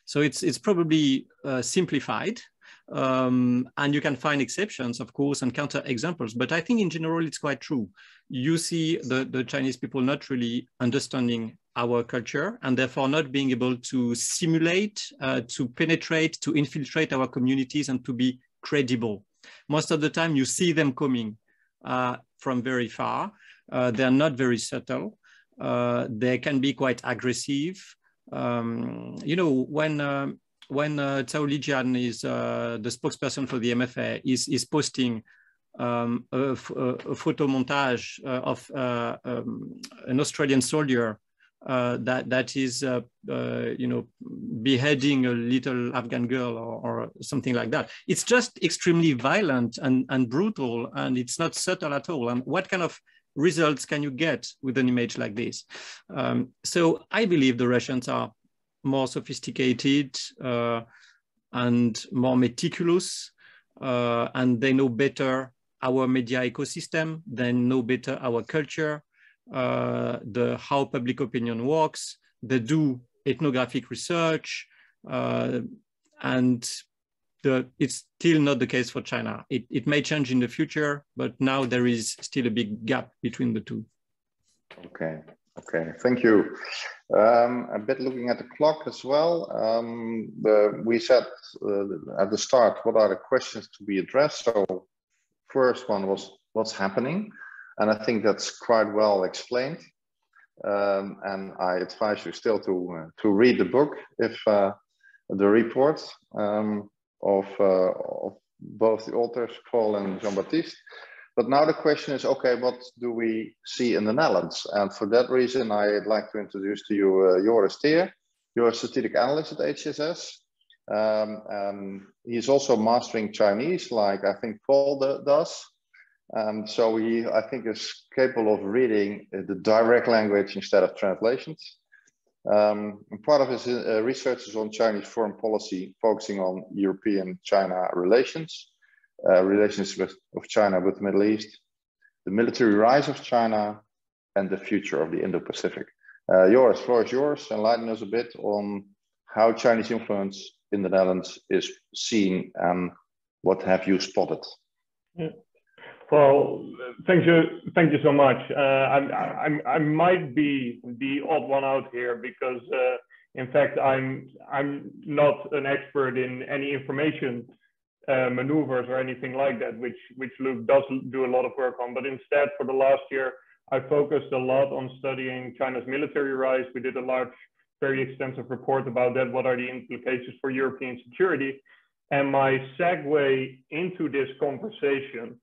So it's probably simplified, and you can find exceptions, of course, and counter examples. But I think in general it's quite true. You see the Chinese people not really understanding our culture, and therefore not being able to simulate, to penetrate, to infiltrate our communities, and to be credible. Most of the time you see them coming from very far. They're not very subtle. They can be quite aggressive. When Cao Lijian is the spokesperson for the MFA is posting a photo montage of an Australian soldier that is beheading a little Afghan girl or something like that. It's just extremely violent and brutal, and it's not subtle at all. And what kind of results can you get with an image like this? So I believe the Russians are more sophisticated and more meticulous, and they know better our media ecosystem, they know better our culture, how public opinion works. They do ethnographic research, and it's still not the case for China. It may change in the future, but now there is still a big gap between the two. Okay, thank you. A bit looking at the clock as well. We said at the start, what are the questions to be addressed? So first one was what's happening? And I think that's quite well explained. And I advise you still to read the book, if the report of both the authors, Paul and Jean-Baptiste. But now the question is, okay, what do we see in the Netherlands? And for that reason, I'd like to introduce to you Joris Teer. You're a strategic analyst at HCSS. He's also mastering Chinese, like I think Paul does. So he, I think, is capable of reading the direct language instead of translations. And part of his research is on Chinese foreign policy, focusing on European-China relations, relations of China with the Middle East, the military rise of China, and the future of the Indo-Pacific. Joris, floor is yours. Enlighten us a bit on how Chinese influence in the Netherlands is seen, and what have you spotted? Yeah. Well, thank you so much. I might be the odd one out here because, in fact, I'm not an expert in any information maneuvers or anything like that, which Luc does do a lot of work on. But instead, for the last year, I focused a lot on studying China's military rise. We did a large, very extensive report about that. What are the implications for European security? And my segue into this conversation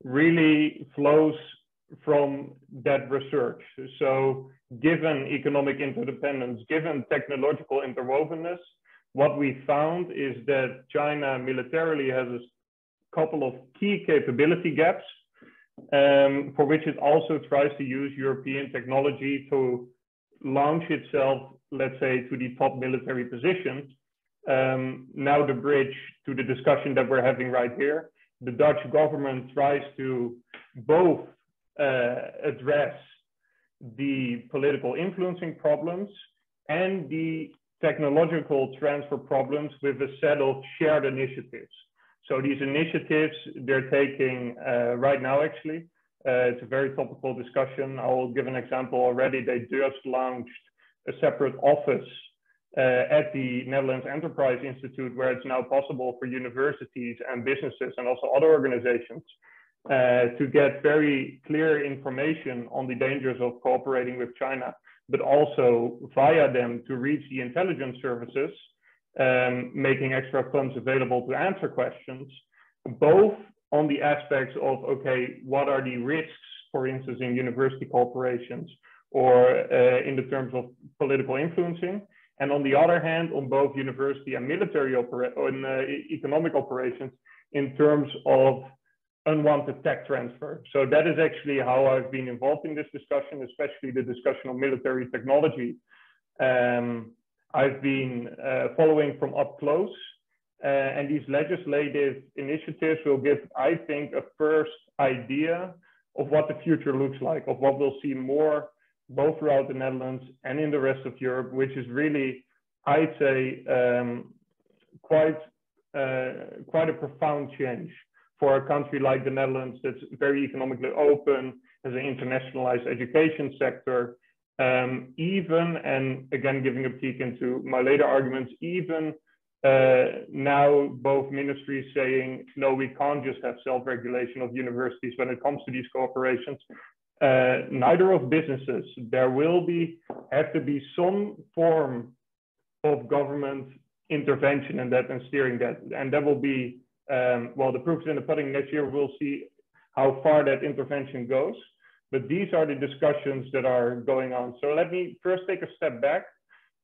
really flows from that research. So given economic interdependence, given technological interwovenness, what we found is that China militarily has a couple of key capability gaps, for which it also tries to use European technology to launch itself let's say, to the top military positions. Now the bridge to the discussion that we're having right here. The Dutch government tries to both address the political influencing problems and the technological transfer problems with a set of shared initiatives. So these initiatives they're taking right now, actually, it's a very topical discussion. I'll give an example already. They just launched a separate office at the Netherlands Enterprise Institute, where it's now possible for universities and businesses and also other organizations to get very clear information on the dangers of cooperating with China, but also via them to reach the intelligence services, making extra funds available to answer questions, both on the aspects of, okay, what are the risks, for instance, in university cooperations or in the terms of political influencing, and on the other hand, on both university and military economic operations in terms of unwanted tech transfer. So that is actually how I've been involved in this discussion, especially the discussion of military technology. I've been following from up close, and these legislative initiatives will give, I think, a first idea of what the future looks like, of what we'll see more both throughout the Netherlands and in the rest of Europe, which is really, I'd say, quite a profound change for a country like the Netherlands that's very economically open, has an internationalized education sector, even, and again, giving a peek into my later arguments, even now both ministries saying, no, we can't just have self-regulation of universities when it comes to these cooperations. Neither of businesses. There will have to be some form of government intervention in that and steering that. And that will be, well, the proof is in the pudding. Next year, we'll see how far that intervention goes. But these are the discussions that are going on. So let me first take a step back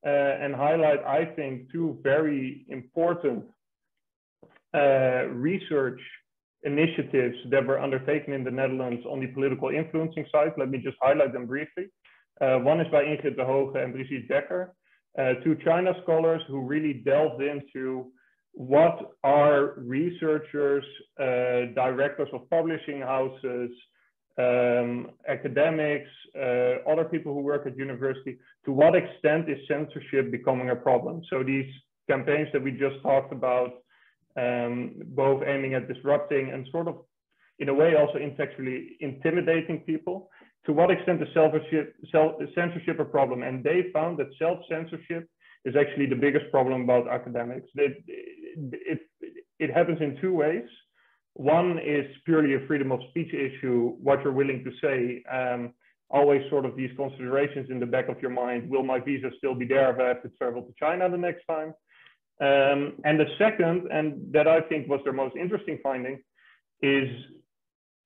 and highlight, I think, two very important research initiatives that were undertaken in the Netherlands on the political influencing side. Let me just highlight them briefly. One is by Ingrid de Hoge and Brigitte Dekker, two China scholars who really delved into what are researchers, directors of publishing houses, academics, other people who work at university, to what extent is censorship becoming a problem? So these campaigns that we just talked about, both aiming at disrupting and sort of, in a way, also intellectually intimidating people. To what extent is censorship a problem? And they found that self-censorship is actually the biggest problem about academics. It happens in two ways. One is purely a freedom of speech issue, what you're willing to say. Always sort of these considerations in the back of your mind. Will my visa still be there if I have to travel to China the next time? And the second, and that I think was their most interesting finding, is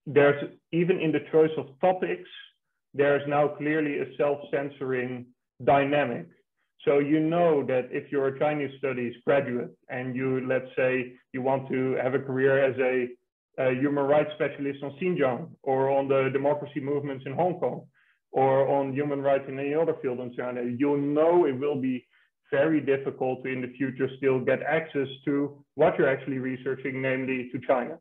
there's, even in the choice of topics, there's now clearly a self-censoring dynamic. So you know that if you're a Chinese studies graduate and you, let's say, you want to have a career as a human rights specialist on Xinjiang or on the democracy movements in Hong Kong or on human rights in any other field in China, you'll know it will be very difficult to in the future still get access to what you're actually researching, namely to China.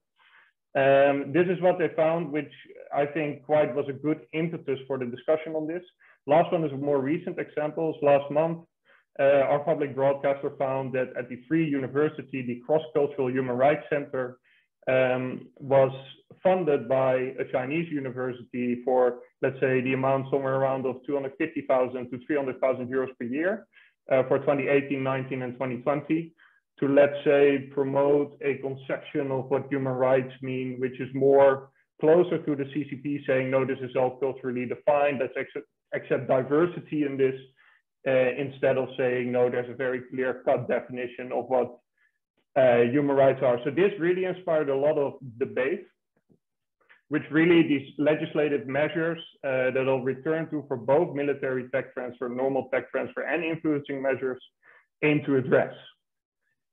This is what they found, which I think quite was a good impetus for the discussion on this. Last one is a more recent example. Last month, our public broadcaster found that at the Free University, the Cross-Cultural Human Rights Center was funded by a Chinese university for, let's say, the amount somewhere around of 250,000 to 300,000 euros per year for 2018, 19, and 2020 to, let's say, promote a conception of what human rights mean, which is more closer to the CCP saying, no, this is all culturally defined, let's accept diversity in this, instead of saying, no, there's a very clear-cut definition of what human rights are. So this really inspired a lot of debate, which really these legislative measures that I'll return to for both military tech transfer, normal tech transfer, and influencing measures aim to address.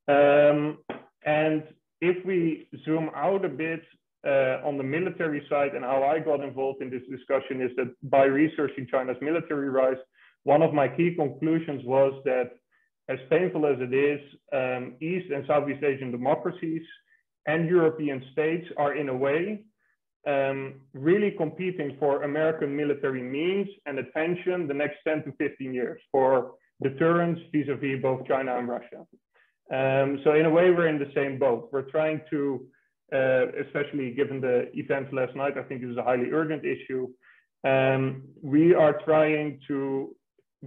And if we zoom out a bit on the military side, and how I got involved in this discussion is that by researching China's military rise, one of my key conclusions was that as painful as it is, East and Southeast Asian democracies and European states are in a way really competing for American military means and attention the next 10 to 15 years for deterrence vis-a-vis both China and Russia. So in a way, we're in the same boat. We're trying to, especially given the events last night, I think this is a highly urgent issue. We are trying to,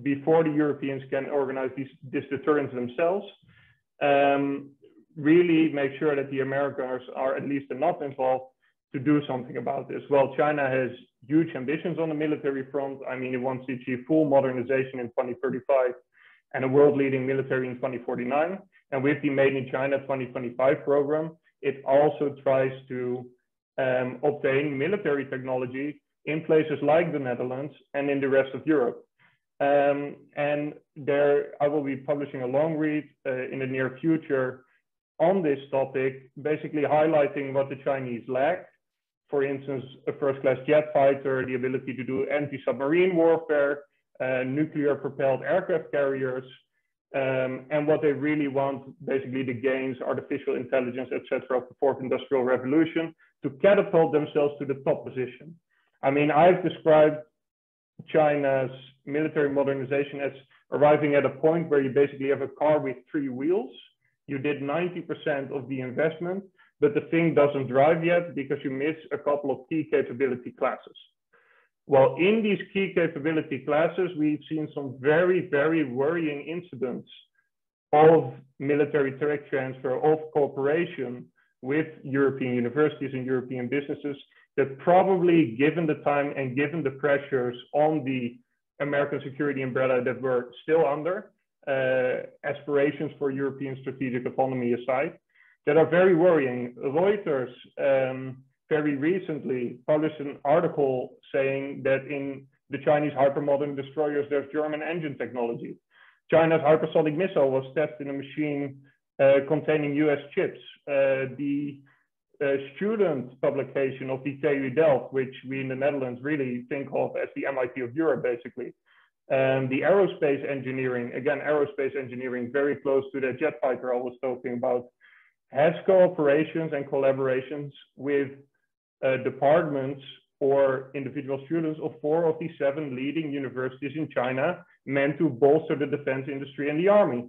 before the Europeans can organize this deterrence themselves, really make sure that the Americans are at least enough involved to do something about this. Well, China has huge ambitions on the military front. I mean, it wants to achieve full modernization in 2035 and a world-leading military in 2049. And with the Made in China 2025 program, it also tries to obtain military technology in places like the Netherlands and in the rest of Europe. And there, I will be publishing a long read in the near future on this topic, basically highlighting what the Chinese lack. For instance, a first-class jet fighter, the ability to do anti-submarine warfare, nuclear-propelled aircraft carriers, and what they really want, basically the gains, artificial intelligence, etc., of the fourth industrial revolution to catapult themselves to the top position. I mean, I've described China's military modernization as arriving at a point where you basically have a car with 3 wheels. You did 90% of the investment, but the thing doesn't drive yet because you miss a couple of key capability classes. Well, in these key capability classes, we've seen some very, very worrying incidents of military tech transfer, of cooperation with European universities and European businesses that probably, given the time and given the pressures on the American security umbrella that we're still under, aspirations for European strategic autonomy aside, that are very worrying. Reuters very recently published an article saying that in the Chinese hypermodern destroyers, there's German engine technology. China's hypersonic missile was tested in a machine containing US chips. The student publication of the TU Delft, which we in the Netherlands really think of as the MIT of Europe, basically. The aerospace engineering, again, aerospace engineering, very close to the jet fighter I was talking about, has cooperations and collaborations with departments or individual students of 4 of the 7 leading universities in China, meant to bolster the defense industry and the army.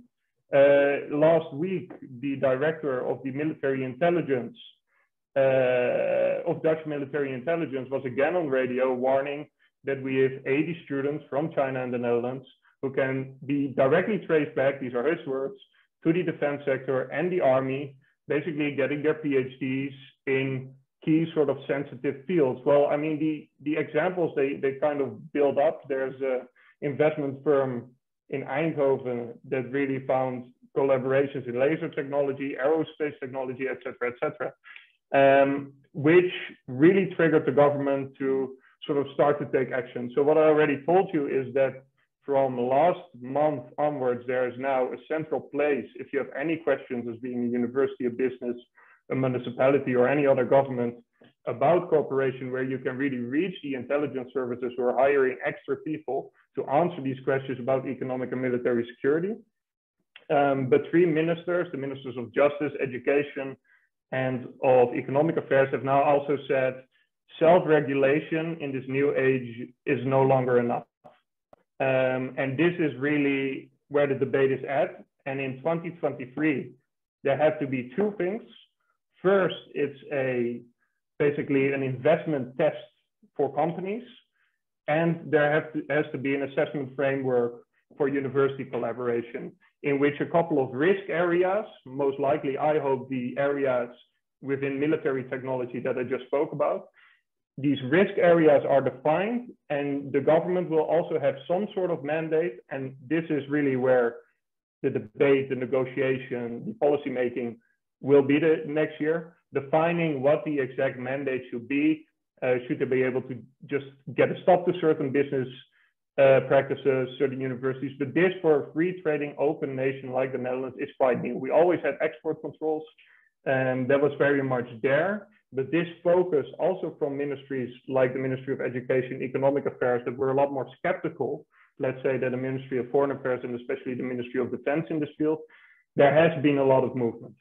Last week, the director of the military intelligence, of Dutch military intelligence, was again on radio warning that we have 80 students from China and the Netherlands who can be directly traced back, these are his words, to the defense sector and the army, basically getting their PhDs in key sort of sensitive fields. Well, I mean, the examples they kind of build up. There's an investment firm in Eindhoven that really found collaborations in laser technology, aerospace technology, et cetera, which really triggered the government to sort of start to take action. So what I already told you is that from last month onwards, there is now a central place, if you have any questions as being a university, a business, a municipality, or any other government about cooperation, where you can really reach the intelligence services who are hiring extra people to answer these questions about economic and military security. But 3 ministers, the ministers of justice, education, and of economic affairs, have now also said self-regulation in this new age is no longer enough. And this is really where the debate is at. And in 2023, there have to be 2 things. First, it's basically an investment test for companies. And there has to be an assessment framework for university collaboration, in which a couple of risk areas, most likely, I hope, the areas within military technology that I just spoke about, these risk areas are defined, and the government will also have some sort of mandate. And this is really where the debate, the negotiation, the policy making will be the next year, defining what the exact mandate should be. Should they be able to just get a stop to certain business practices, certain universities? But this, for a free trading open nation like the Netherlands, is quite new. We always had export controls, and that was very much there. But this focus also from ministries like the Ministry of Education, Economic Affairs, that were a lot more skeptical let's say that the Ministry of Foreign Affairs and especially the Ministry of Defense in this field, there has been a lot of movement.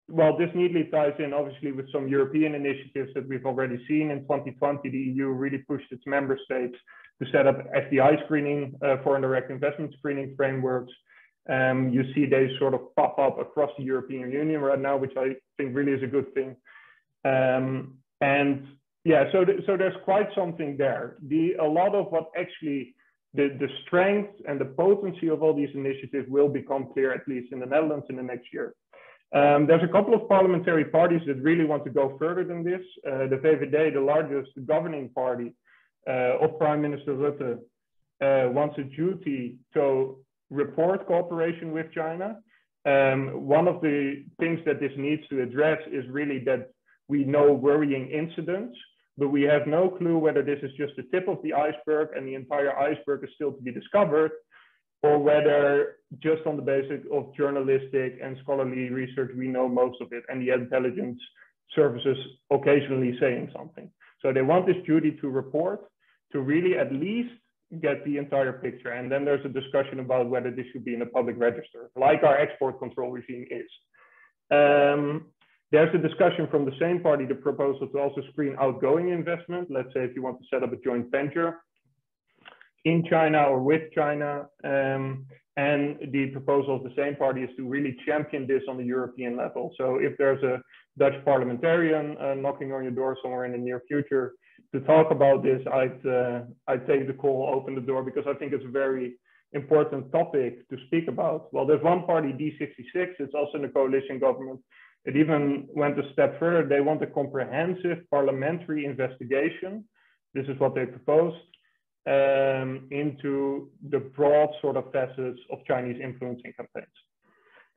Well, this neatly ties in obviously with some European initiatives that we've already seen. In 2020, the EU really pushed its member states to set up FDI screening, foreign direct investment screening frameworks. You see they sort of pop up across the European Union right now, which I think really is a good thing. And yeah, so there's quite something there. A lot of what actually the strength and the potency of all these initiatives will become clear, at least in the Netherlands, in the next year. There's a couple of parliamentary parties that really want to go further than this. The VVD, the largest governing party of Prime Minister Rutte, wants a duty to report cooperation with China. One of the things that this needs to address is really that we know worrying incidents, but we have no clue whether this is just the tip of the iceberg and the entire iceberg is still to be discovered, or whether just on the basis of journalistic and scholarly research, we know most of it, and the intelligence services occasionally saying something. So they want this duty to report, to really at least get the entire picture. And then there's a discussion about whether this should be in a public register, like our export control regime is. There's a discussion from the same party, the proposal to also screen outgoing investment. Let's say if you want to set up a joint venture in China or with China. And the proposal of the same party is to really champion this on the European level. So if there's a Dutch parliamentarian knocking on your door somewhere in the near future to talk about this, I'd take the call, open the door, because I think it's a very important topic to speak about. Well, there's one party, D66, it's also in the coalition government. It even went a step further. They want a comprehensive parliamentary investigation. This is what they proposed into the broad sort of facets of Chinese influencing campaigns.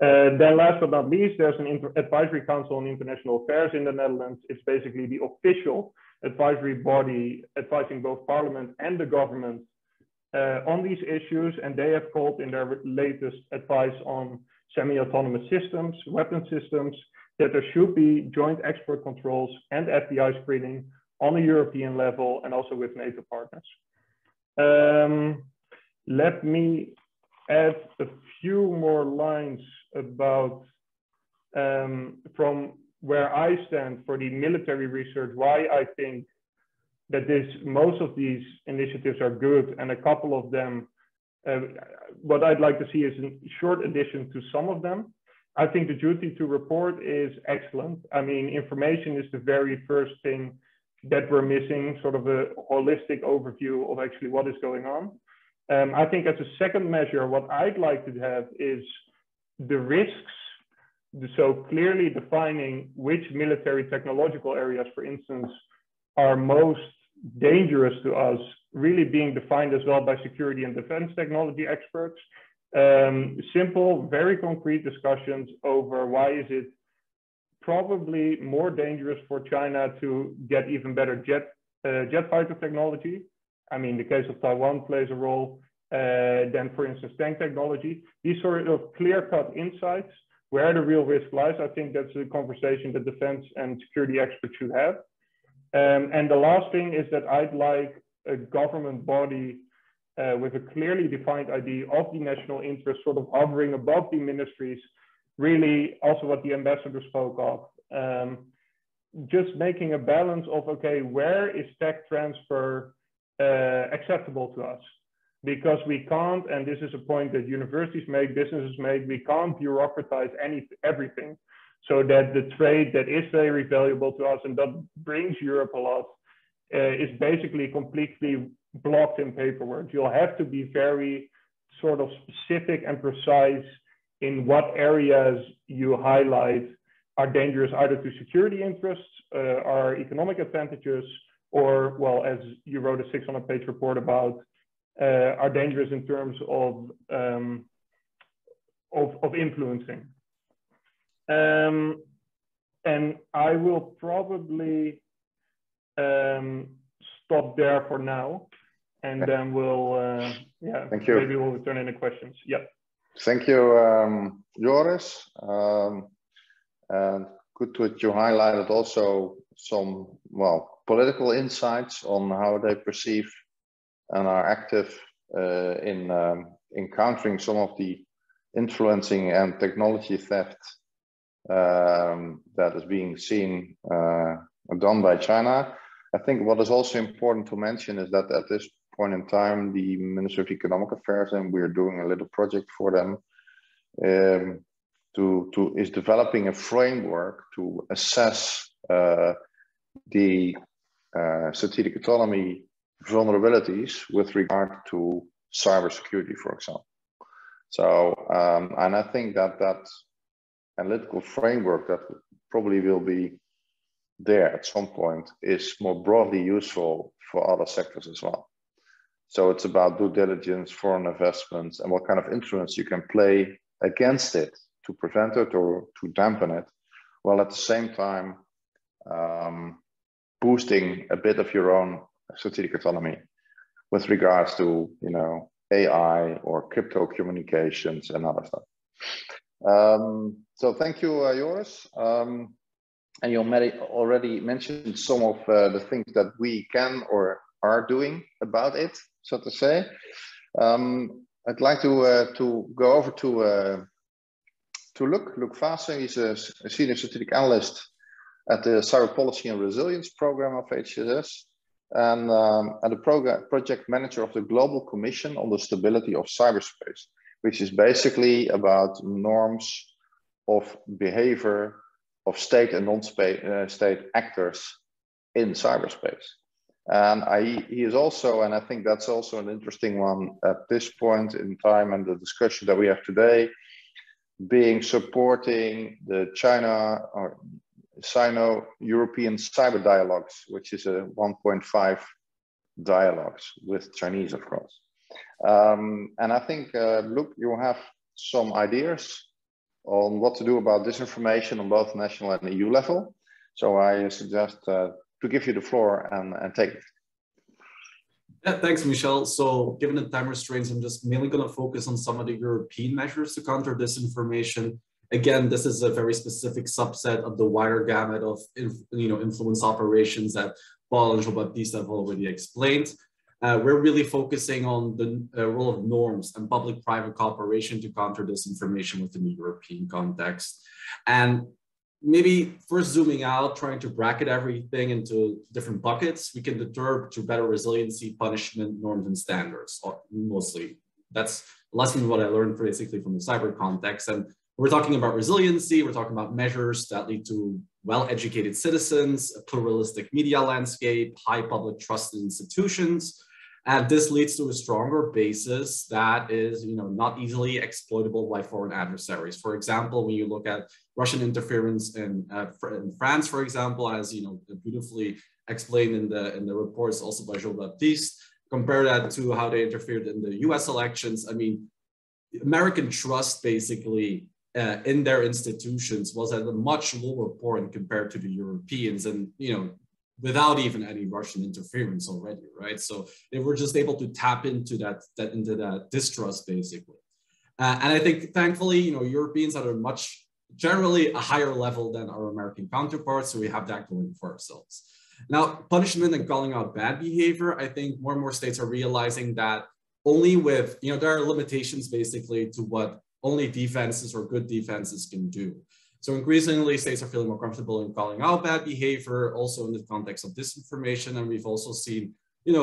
Then last but not least, there's an advisory council on international affairs in the Netherlands. It's basically the official advisory body advising both parliament and the government on these issues. And they have called in their latest advice on semi-autonomous systems, weapon systems, that there should be joint export controls and FDI screening on a European level and also with NATO partners. Let me add a few more lines about from where I stand for the military research, why I think that most of these initiatives are good, and a couple of them, what I'd like to see is a short addition to some of them. I think the duty to report is excellent. I mean, information is the very first thing that we're missing, sort of a holistic overview of actually what is going on. I think as a second measure, what I'd like to have is the risks. So clearly defining which military technological areas, for instance, are most dangerous to us, really being defined as well by security and defense technology experts. Simple, very concrete discussions over why is it probably more dangerous for China to get even better jet fighter technology. I mean, the case of Taiwan plays a role than, for instance, tank technology. These sort of clear-cut insights, where the real risk lies, I think that's a conversation that defense and security experts should have. And the last thing is that I'd like a government body with a clearly defined idea of the national interest sort of hovering above the ministries, really also what the ambassador spoke of. Just making a balance of, okay, where is tech transfer acceptable to us? Because we can't, and this is a point that universities make, businesses make, we can't bureaucratize everything, so that the trade that is very valuable to us and that brings Europe a lot is basically completely blocked in paperwork. You'll have to be very sort of specific and precise in what areas you highlight are dangerous either to security interests, are economic advantages, or, well, as you wrote a 600-page report about, are dangerous in terms of influencing. And I will probably stop there for now, and then we'll, yeah, thank you. Maybe we'll return any questions. Yeah. Thank you, Joris. And good that you highlighted also some, well, political insights on how they perceive and are active in countering some of the influencing and technology theft that is being seen done by China. I think what is also important to mention is that at this point in time, the Ministry of Economic Affairs, and we're doing a little project for them, is developing a framework to assess the strategic autonomy vulnerabilities with regard to cybersecurity, for example. So, and I think that analytical framework that probably will be there at some point is more broadly useful for other sectors as well. So it's about due diligence, foreign investments, and what kind of influence you can play against it to prevent it or to dampen it, while at the same time boosting a bit of your own strategic autonomy with regards to, you know, AI or crypto communications and other stuff. So thank you, Joris. And you already mentioned some of the things that we can or are doing about it, so to say. I'd like to go over to Luc Vassy. He's a senior strategic analyst at the Cyber Policy and Resilience Program of HCSS, and the project manager of the Global Commission on the Stability of Cyberspace, which is basically about norms of behavior of state and non-state actors in cyberspace. And he is also, and I think that's also an interesting one at this point in time and the discussion that we have today, supporting the China or Sino-European cyber dialogues, which is a 1.5 dialogues with Chinese, of course. And I think, Luc, you have some ideas on what to do about disinformation on both national and EU level. So I suggest to give you the floor and take it. Yeah, thanks, Michel. So given the time restraints, I'm just mainly going to focus on some of the European measures to counter disinformation. Again, this is a very specific subset of the wider gamut of influence operations that Paul and Jean-Baptiste have already explained. We're really focusing on the role of norms and public-private cooperation to counter disinformation within the European context. And maybe first zooming out, trying to bracket everything into different buckets, we can deter to better resiliency, punishment, norms, and standards, mostly. That's a lesson what I learned basically from the cyber context. And we're talking about resiliency, we're talking about measures that lead to well-educated citizens, a pluralistic media landscape, high public trust in institutions. And this leads to a stronger basis that is, not easily exploitable by foreign adversaries. For example, when you look at Russian interference in France, for example, as beautifully explained in the reports also by Jean-Baptiste, compare that to how they interfered in the US elections. I mean, American trust basically in their institutions was at a much lower point compared to the Europeans, and without even any Russian interference already, right? So they were just able to tap into that distrust basically. And I think thankfully, Europeans are generally a higher level than our American counterparts, so we have that going for ourselves. Now, punishment and calling out bad behavior, I think more and more states are realizing that only with, there are limitations basically to what only defenses or good defenses can do. So increasingly, states are feeling more comfortable in calling out bad behavior, also in the context of disinformation. And we've also seen,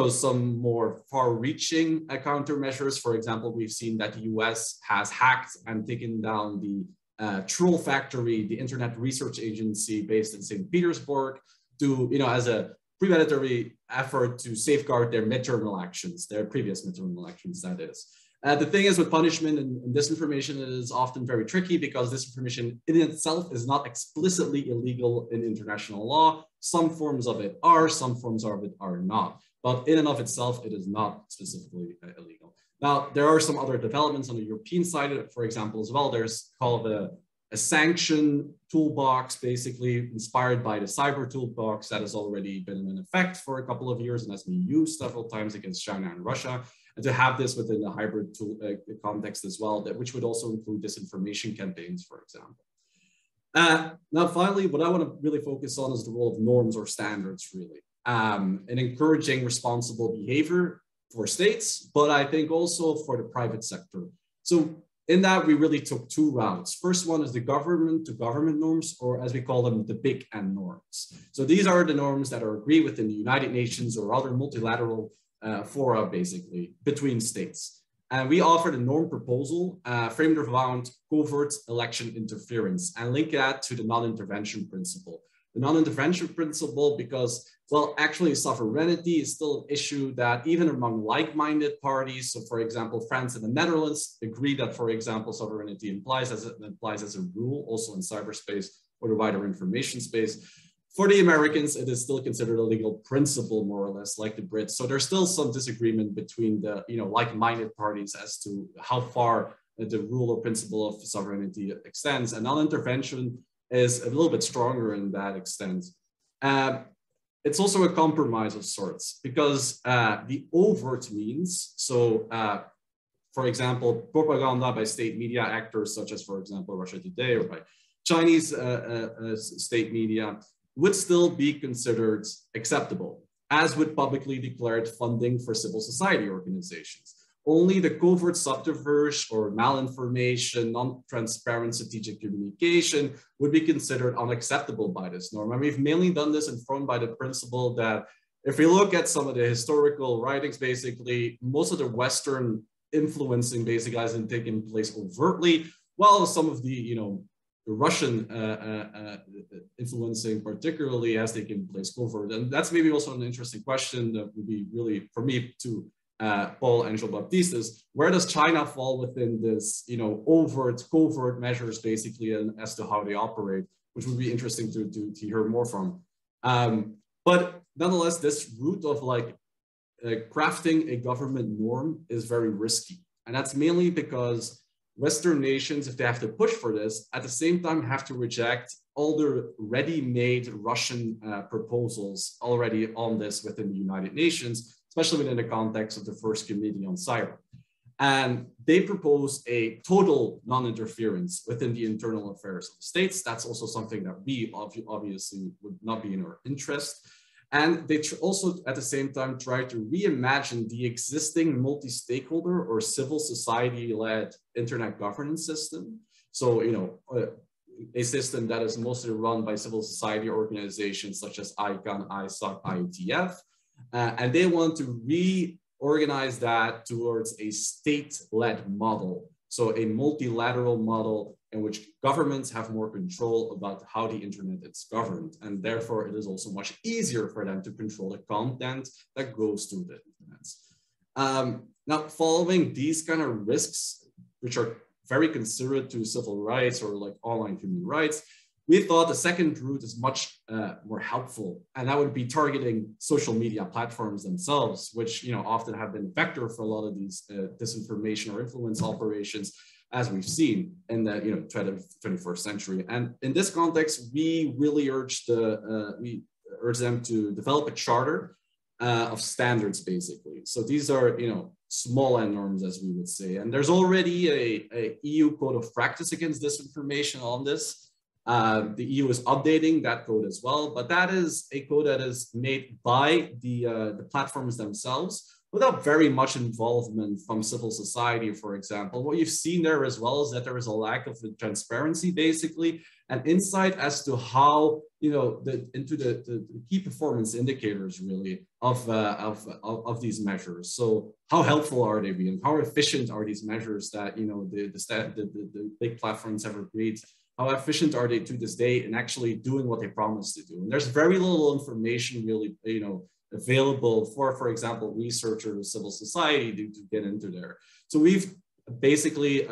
some more far-reaching countermeasures. For example, we've seen that the US has hacked and taken down the Troll Factory, the internet research agency based in St. Petersburg, to, as a preventatory effort to safeguard their midterm elections, their previous midterm elections, that is. The thing is with punishment and disinformation, it is often very tricky because disinformation in itself is not explicitly illegal in international law. Some forms of it are, some forms of it are not. But in and of itself, it is not specifically illegal. Now, there are some other developments on the European side, for example, as well. There's called a sanction toolbox, basically inspired by the cyber toolbox that has already been in effect for a couple of years and has been used several times against China and Russia. And to have this within the hybrid tool, context as well, which would also include disinformation campaigns, for example. Now, finally, what I want to really focus on is the role of norms or standards, really, in encouraging responsible behavior for states, but I think also for the private sector. So in that, we really took two routes. First one is the government to government norms, or as we call them, the big N norms. So these are the norms that are agreed within the United Nations or other multilateral fora, basically, between states. And we offered a norm proposal framed around covert election interference and link that to the non-intervention principle. The non-intervention principle because, well, actually sovereignty is still an issue that even among like-minded parties, so for example, France and the Netherlands agree that, for example, sovereignty implies as a rule also in cyberspace or the wider information space. For the Americans, it is still considered a legal principle, more or less, like the Brits. So there's still some disagreement between the like-minded parties as to how far the rule or principle of sovereignty extends. And non-intervention is a little bit stronger in that extent. It's also a compromise of sorts because the overt means, so for example, propaganda by state media actors such as, for example, Russia Today or by Chinese state media would still be considered acceptable, as would publicly declared funding for civil society organizations. Only the covert subterfuge or malinformation, non-transparent strategic communication would be considered unacceptable by this norm. And we've mainly done this informed by the principle that if we look at some of the historical writings, basically, most of the Western influencing basically hasn't taken place overtly, while some of the, the Russian influencing particularly has taken place covert. And that's maybe also an interesting question that would be really, for me, to Paul and Jean-Baptiste is, where does China fall within this, overt, covert measures basically, and as to how they operate, which would be interesting to hear more from. But nonetheless, this route of crafting a government norm is very risky. And that's mainly because Western nations, if they have to push for this, at the same time have to reject all the ready-made Russian proposals already on this within the United Nations, especially within the context of the First Committee on Cyber. And they propose a total non-interference within the internal affairs of the states. That's also something that we obviously would not be in our interest. And they also, at the same time, try to reimagine the existing multi-stakeholder or civil society-led internet governance system. So, a system that is mostly run by civil society organizations such as ICANN, ISOC, IETF. And they want to reorganize that towards a state-led model. So a multilateral model in which governments have more control about how the internet is governed. And therefore, it is also much easier for them to control the content that goes through the internet. Now, following these kind of risks, which are very considerate to civil rights or online human rights, we thought the second route is much more helpful, and that would be targeting social media platforms themselves, which often have been a vector for a lot of these disinformation or influence operations, as we've seen in the 21st century. And in this context, we really urge them to develop a charter of standards, basically. So these are small N norms, as we would say, and there's already a EU code of practice against disinformation on this. The EU is updating that code as well, but that is a code that is made by the platforms themselves without very much involvement from civil society, for example. What you've seen there as well is that there is a lack of transparency, basically, and insight as to how, into the key performance indicators, really, of these measures. So how helpful are they being? How efficient are these measures that, the big platforms have agreed? How efficient are they to this day in actually doing what they promised to do? And there's very little information really, available for example, researchers, civil society to get into there. So we've basically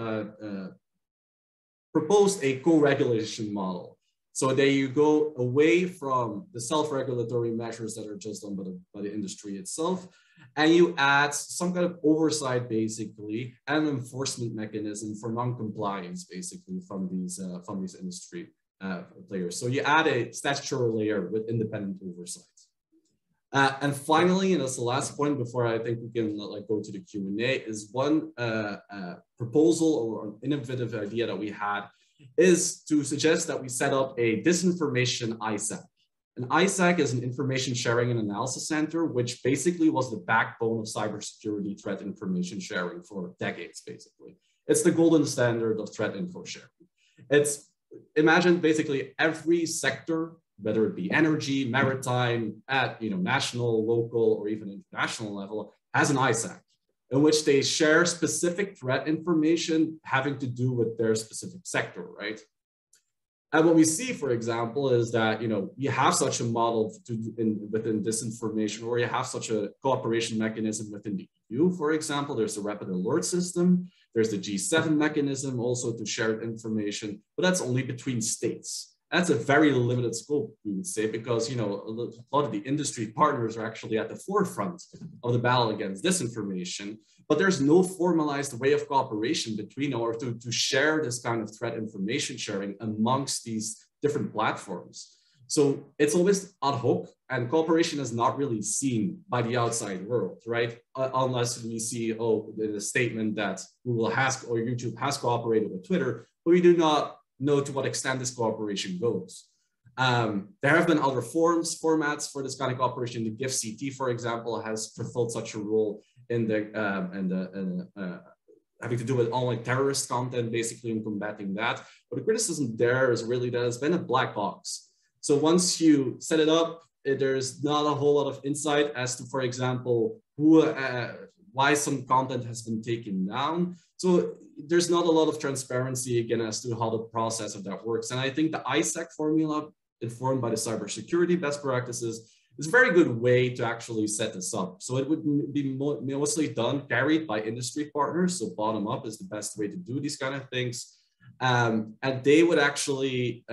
proposed a co-regulation model. So there you go away from the self-regulatory measures that are just done by the industry itself, and you add some kind of oversight, basically, and enforcement mechanism for non-compliance, basically, from these industry players. So you add a statutory layer with independent oversight. And finally, and that's the last point before I think we can go to the Q&A, is one proposal or an innovative idea that we had is to suggest that we set up a disinformation ISAC. An ISAC is an information sharing and analysis center, which basically was the backbone of cybersecurity threat information sharing for decades, basically. It's the golden standard of threat info sharing. It's, imagine basically every sector, whether it be energy, maritime, at national, local, or even international level, has an ISAC in which they share specific threat information having to do with their specific sector, right? And what we see, for example, is that you have such a model within this information, or you have such a cooperation mechanism within the EU, for example. There's the rapid alert system. There's the G7 mechanism also to share information, but that's only between states. That's a very limited scope, we would say, because a lot of the industry partners are actually at the forefront of the battle against disinformation, but there's no formalized way of cooperation between or to share this kind of threat information sharing amongst these different platforms. So it's always ad hoc, and cooperation is not really seen by the outside world, right? Unless we see, in a statement that Google has or YouTube has cooperated with Twitter, but we do not know to what extent this cooperation goes. There have been other formats for this kind of cooperation. The GIF-CT, for example, has fulfilled such a role in having to do with online terrorist content, basically in combating that. But the criticism there is really that it's been a black box. So once you set it up, there's not a whole lot of insight as to, for example, why some content has been taken down. So there's not a lot of transparency again as to how the process of that works. And I think the ISAC formula informed by the cybersecurity best practices is a very good way to actually set this up. So it would be mostly carried by industry partners. So bottom up is the best way to do these kind of things. And they would actually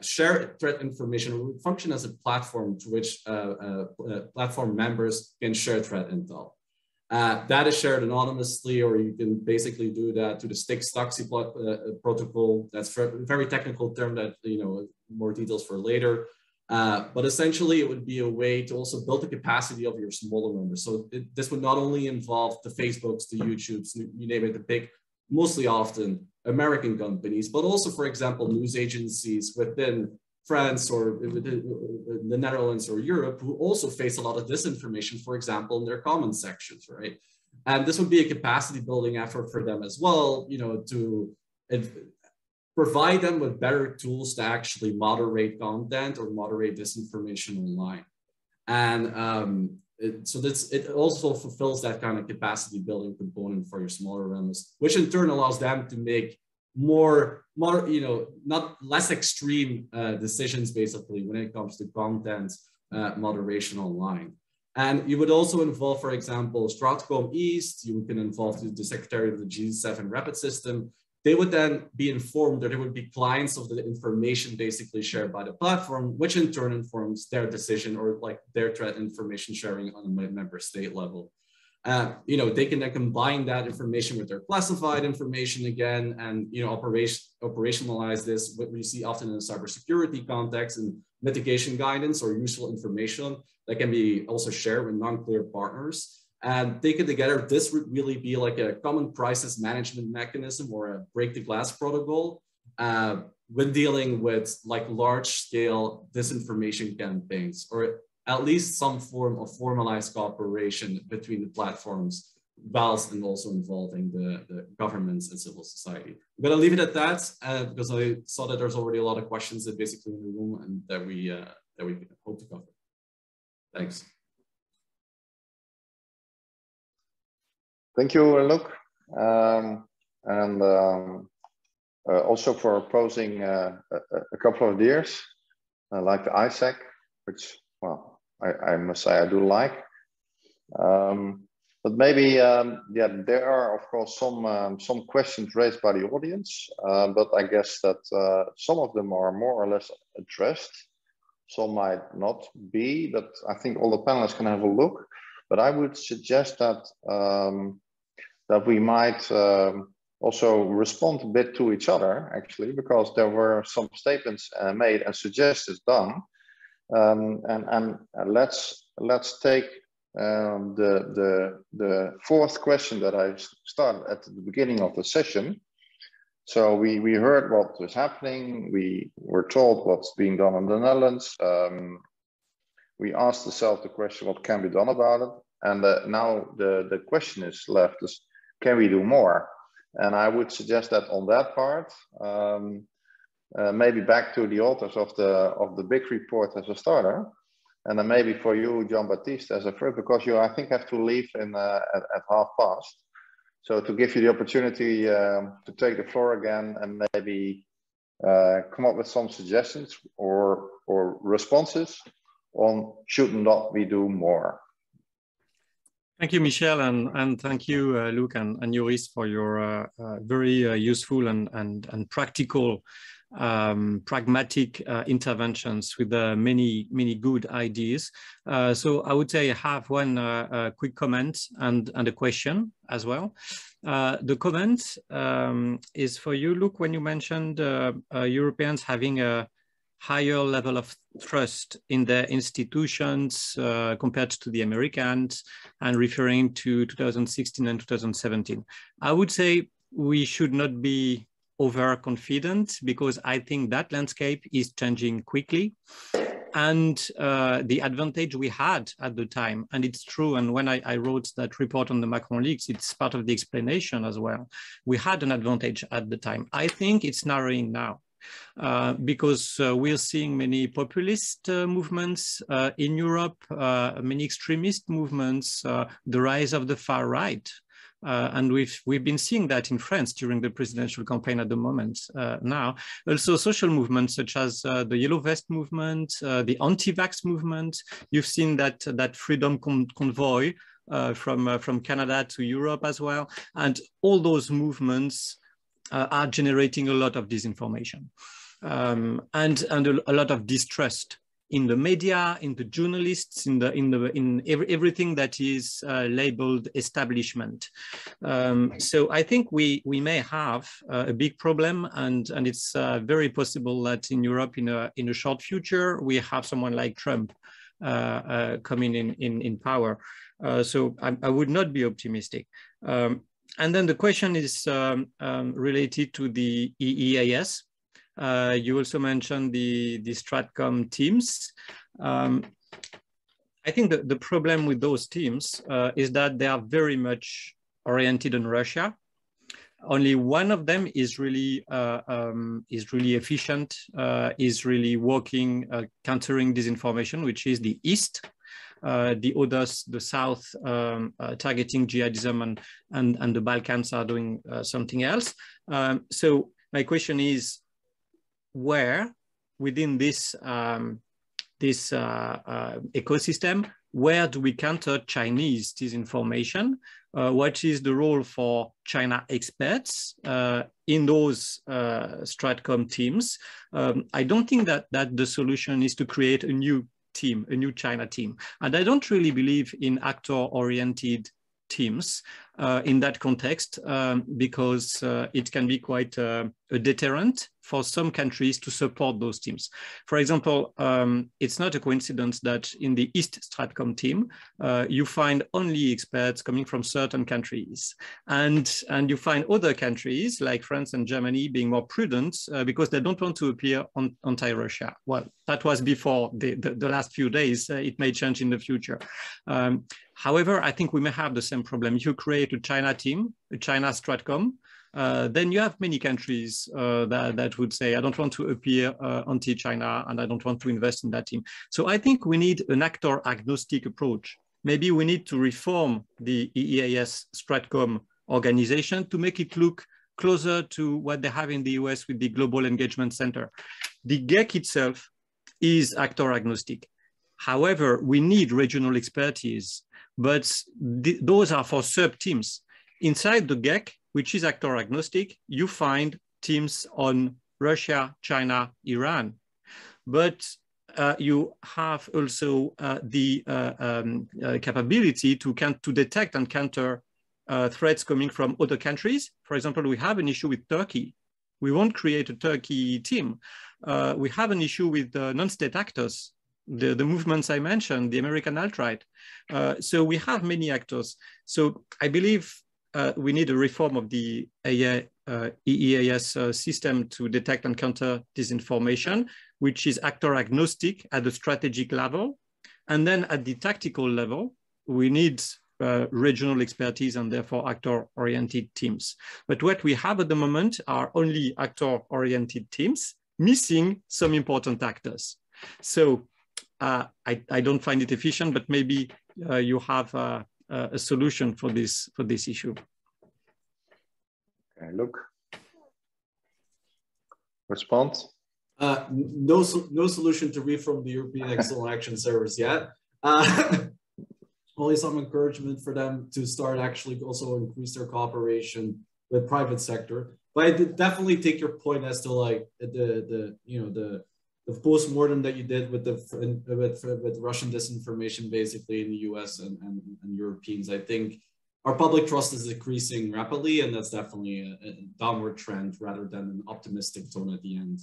share threat information, would function as a platform to which platform members can share threat intel. That is shared anonymously, or you can basically do that to the Stuxi protocol. That's a very technical term that, more details for later. But essentially it would be a way to also build the capacity of your smaller members. So this would not only involve the Facebooks, the YouTubes, you name it, the big, mostly often American companies, but also, for example, news agencies within France or the Netherlands or Europe who also face a lot of disinformation, for example, in their comment sections, right? And this would be a capacity building effort for them as well, to provide them with better tools to actually moderate content or moderate disinformation online. And it also fulfills that kind of capacity building component for your smaller members, which in turn allows them to make more not less extreme decisions basically when it comes to content moderation online. And you would also involve, for example, Stratcom East. You can involve the secretary of the G7 Rapid System. They would then be informed that there would be clients of the information basically shared by the platform, which in turn informs their decision or like their threat information sharing on a member state level. They can then combine that information with their classified information again, and operationalize this, what we see often in a cybersecurity context, and mitigation guidance or useful information that can be also shared with non-clear partners. And taken together, this would really be like a common crisis management mechanism or a break the glass protocol when dealing with like large-scale disinformation campaigns, or at least some form of formalized cooperation between the platforms, whilst and also involving the governments and civil society. I'm going to leave it at that because I saw that there's already a lot of questions that basically in the room and that we hope to cover. Thanks. Thank you, Luc, and also for posing a couple of ideas, like the ISAC, which, well, I must say I do like. But maybe, there are of course some questions raised by the audience, but I guess that some of them are more or less addressed. Some might not be, but I think all the panelists can have a look. But I would suggest that that we might also respond a bit to each other, actually, because there were some statements made and suggestions done. And let's take the fourth question that I started at the beginning of the session. So we heard what was happening. We were told what's being done in the Netherlands. We asked ourselves the question, what can be done about it? And now the question is left is, can we do more? And I would suggest that on that part, maybe back to the authors of the big report as a starter, and then maybe for you, Jean-Baptiste, as a first, because you, I think, have to leave in at past. So to give you the opportunity to take the floor again and maybe come up with some suggestions or responses on should not we do more. Thank you, Michel, and thank you, Luc and Joris, for your very useful and practical, pragmatic interventions with many good ideas. So I would say I have one quick comment and a question as well. The comment is for you, Luc, when you mentioned Europeans having a higher level of trust in their institutions compared to the Americans, and referring to 2016 and 2017. I would say we should not be overconfident, because I think that landscape is changing quickly. And the advantage we had at the time, and it's true, and when I wrote that report on the Macron leaks, it's part of the explanation as well. We had an advantage at the time. I think it's narrowing now. Because we're seeing many populist movements in Europe, many extremist movements, the rise of the far right. And we've been seeing that in France during the presidential campaign at the moment now. Also social movements such as the Yellow Vest movement, the anti-vax movement. You've seen that freedom convoy from Canada to Europe as well. And all those movements are generating a lot of disinformation and a lot of distrust in the media, in the journalists, in everything that is labeled establishment. So I think we may have a big problem, and it's very possible that in Europe, in a short future, we have someone like Trump coming in power. So I would not be optimistic. And then the question is related to the EEAS. You also mentioned the Stratcom teams. I think the problem with those teams is that they are very much oriented on Russia. Only one of them is really efficient, is really working, countering disinformation, which is the East. The others, the South, targeting jihadism and the Balkans are doing something else. So my question is, where within this ecosystem, where do we counter Chinese disinformation? What is the role for China experts in those Stratcom teams? I don't think that the solution is to create a new team, a new China team. And I don't really believe in actor-oriented teams in that context, because it can be quite a deterrent for some countries to support those teams. For example, it's not a coincidence that in the East Stratcom team, you find only experts coming from certain countries. And you find other countries like France and Germany being more prudent because they don't want to appear anti-Russia. Well, that was before the last few days. It may change in the future. However, I think we may have the same problem. If you create a China team, a China Stratcom, then you have many countries that would say, I don't want to appear anti-China and I don't want to invest in that team. So I think we need an actor-agnostic approach. Maybe we need to reform the EEAS Stratcom organization to make it look closer to what they have in the US with the Global Engagement Center. The GEC itself is actor-agnostic. However, we need regional expertise, but those are for sub-teams. Inside the GEC, which is actor agnostic, you find teams on Russia, China, Iran. But you have also the capability to detect and counter threats coming from other countries. For example, we have an issue with Turkey. We won't create a Turkey team. We have an issue with non-state actors, the movements I mentioned, the American alt-right. So we have many actors. So I believe we need a reform of the EEAS system to detect and counter disinformation, which is actor agnostic at the strategic level. And then at the tactical level, we need regional expertise and therefore actor-oriented teams. But what we have at the moment are only actor-oriented teams, missing some important actors. So I don't find it efficient, but maybe you have a solution for this issue. Okay, look. Response? No solution to reform the European External Action Service yet. Only some encouragement for them to start actually also increase their cooperation with private sector. But I definitely take your point as to like the post-mortem that you did with with Russian disinformation basically in the US and Europeans. I think our public trust is decreasing rapidly, and that's definitely a downward trend rather than an optimistic tone at the end.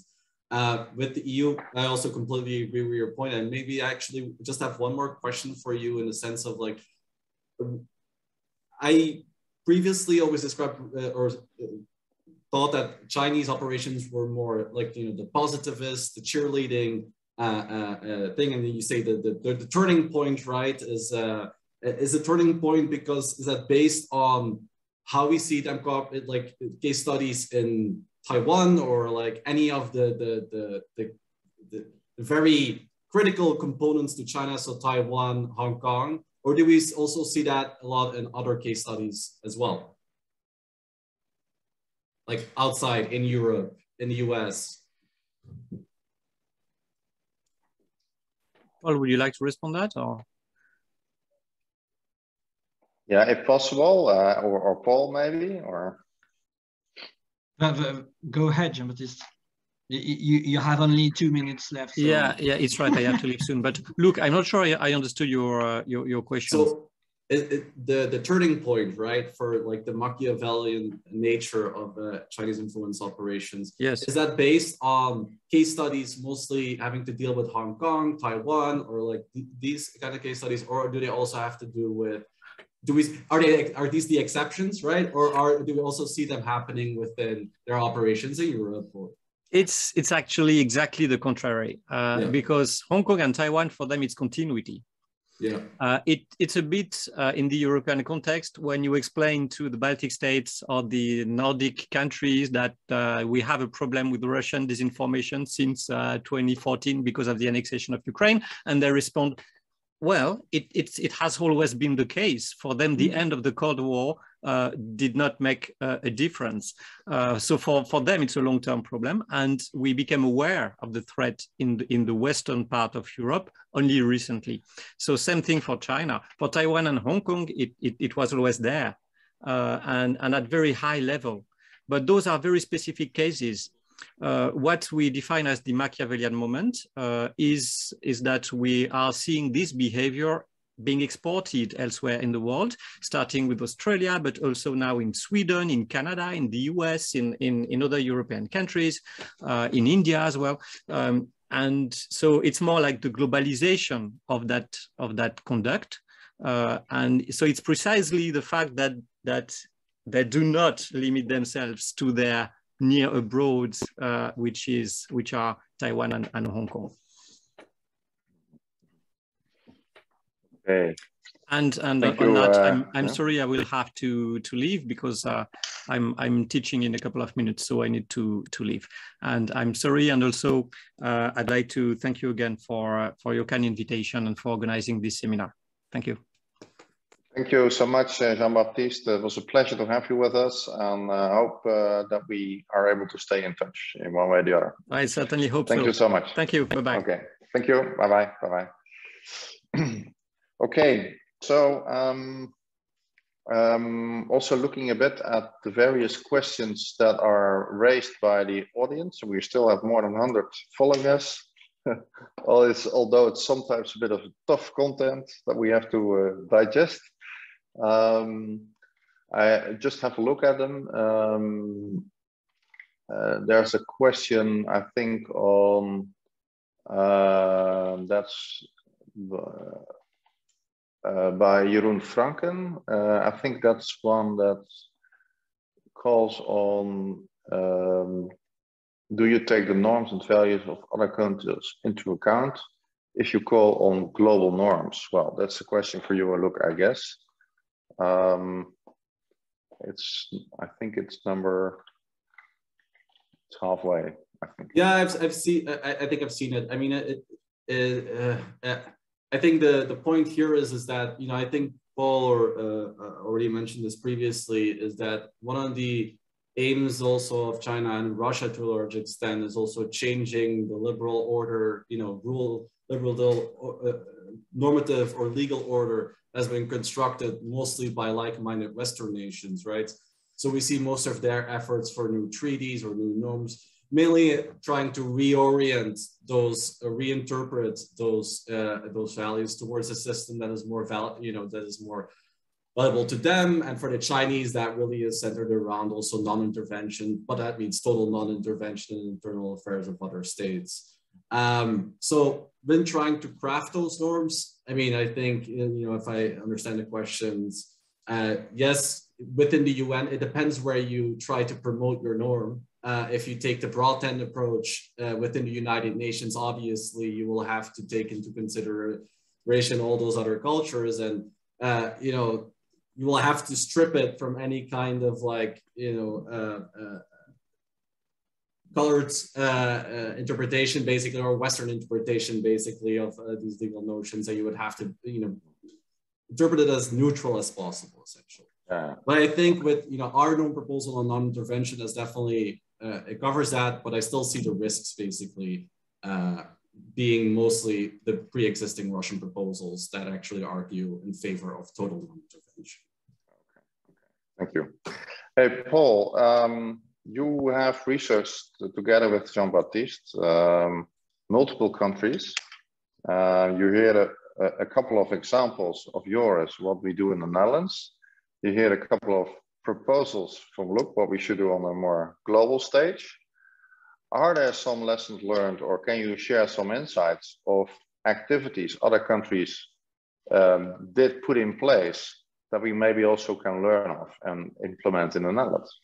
With the EU, I also completely agree with your point, and maybe I actually just have one more question for you in the sense of like, I previously always described or thought that Chinese operations were more like, you know, the positivist, the cheerleading thing, and then you say the turning point, right, is a turning point because is that based on how we see them like case studies in Taiwan or like any of the very critical components to China, so Taiwan, Hong Kong, or do we also see that a lot in other case studies as well? Like outside in Europe, in the US? Paul, would you like to respond to that or? Yeah, if possible, or Paul maybe, or. Go ahead, Jean-Baptiste. You have only 2 minutes left. So. Yeah, it's right. I have to leave soon. But look, I'm not sure I understood your question. So the turning point, right, for like the Machiavellian nature of Chinese influence operations. Yes. Is that based on case studies mostly having to deal with Hong Kong, Taiwan, or like these kind of case studies, or do they also have to do with? Are these the exceptions, right? Or do we also see them happening within their operations in Europe? Or? It's actually exactly the contrary, because Hong Kong and Taiwan, for them, it's continuity. Yeah. It's a bit in the European context when you explain to the Baltic states or the Nordic countries that we have a problem with Russian disinformation since 2014 because of the annexation of Ukraine, and they respond, well, it has always been the case. For them, the end of the Cold War did not make a difference. So for them, it's a long-term problem. And we became aware of the threat in the western part of Europe only recently. So same thing for China. For Taiwan and Hong Kong, it was always there and at very high level. But those are very specific cases. What we define as the Machiavellian moment is that we are seeing this behavior being exported elsewhere in the world, starting with Australia, but also now in Sweden, in Canada, in the US, in other European countries, in India as well. And so it's more like the globalization of that conduct. And so it's precisely the fact that they do not limit themselves to their near abroad, which are Taiwan and Hong Kong. Okay. And on that, I'm sorry, I will have to leave because I'm teaching in a couple of minutes, so I need to leave. And I'm sorry, and also I'd like to thank you again for your kind invitation and for organizing this seminar. Thank you. Thank you so much, Jean-Baptiste. It was a pleasure to have you with us, and I hope that we are able to stay in touch in one way or the other. I certainly hope so. Thank you so much. Thank you. Bye-bye. Okay. Thank you. Bye-bye. Bye-bye. Okay. So also looking a bit at the various questions that are raised by the audience. We still have more than 100 following us. Although it's sometimes a bit of tough content that we have to digest. I just have a look at them. There's a question, I think, on by Jeroen Franken. I think that's one that calls on, do you take the norms and values of other countries into account if you call on global norms? Well, that's a question for you, look, I guess. I think it's halfway, I think. Yeah, I've seen, I think I've seen it. I mean, I think the point here is that, you know, I think Paul already mentioned this previously, is that one of the aims also of China and Russia to a large extent is also changing the liberal order, you know, normative or legal order has been constructed mostly by like-minded Western nations, right? So we see most of their efforts for new treaties or new norms, mainly trying to reorient those, reinterpret those values towards a system that is more that is more valuable to them. And for the Chinese, that really is centered around also non-intervention, but that means total non-intervention in internal affairs of other states. So when trying to craft those norms, I mean, I think, you know, if I understand the questions, yes, within the UN, it depends where you try to promote your norm. If you take the broad tent approach within the United Nations, obviously you will have to take into consideration all those other cultures, and you know, you will have to strip it from any kind of like, you know, colored interpretation basically, or Western interpretation basically of these legal notions, that you would have to, you know, interpret it as neutral as possible, essentially. But I think with, you know, our norm proposal on non-intervention is definitely, it covers that, but I still see the risks basically being mostly the pre-existing Russian proposals that actually argue in favor of total non-intervention. Okay. Thank you. Hey, Paul, you have researched together with Jean-Baptiste multiple countries. You hear a couple of examples of yours, what we do in the Netherlands. You hear a couple of proposals from look what we should do on a more global stage. Are there some lessons learned, or can you share some insights of activities other countries did put in place that we maybe also can learn of and implement in the Netherlands?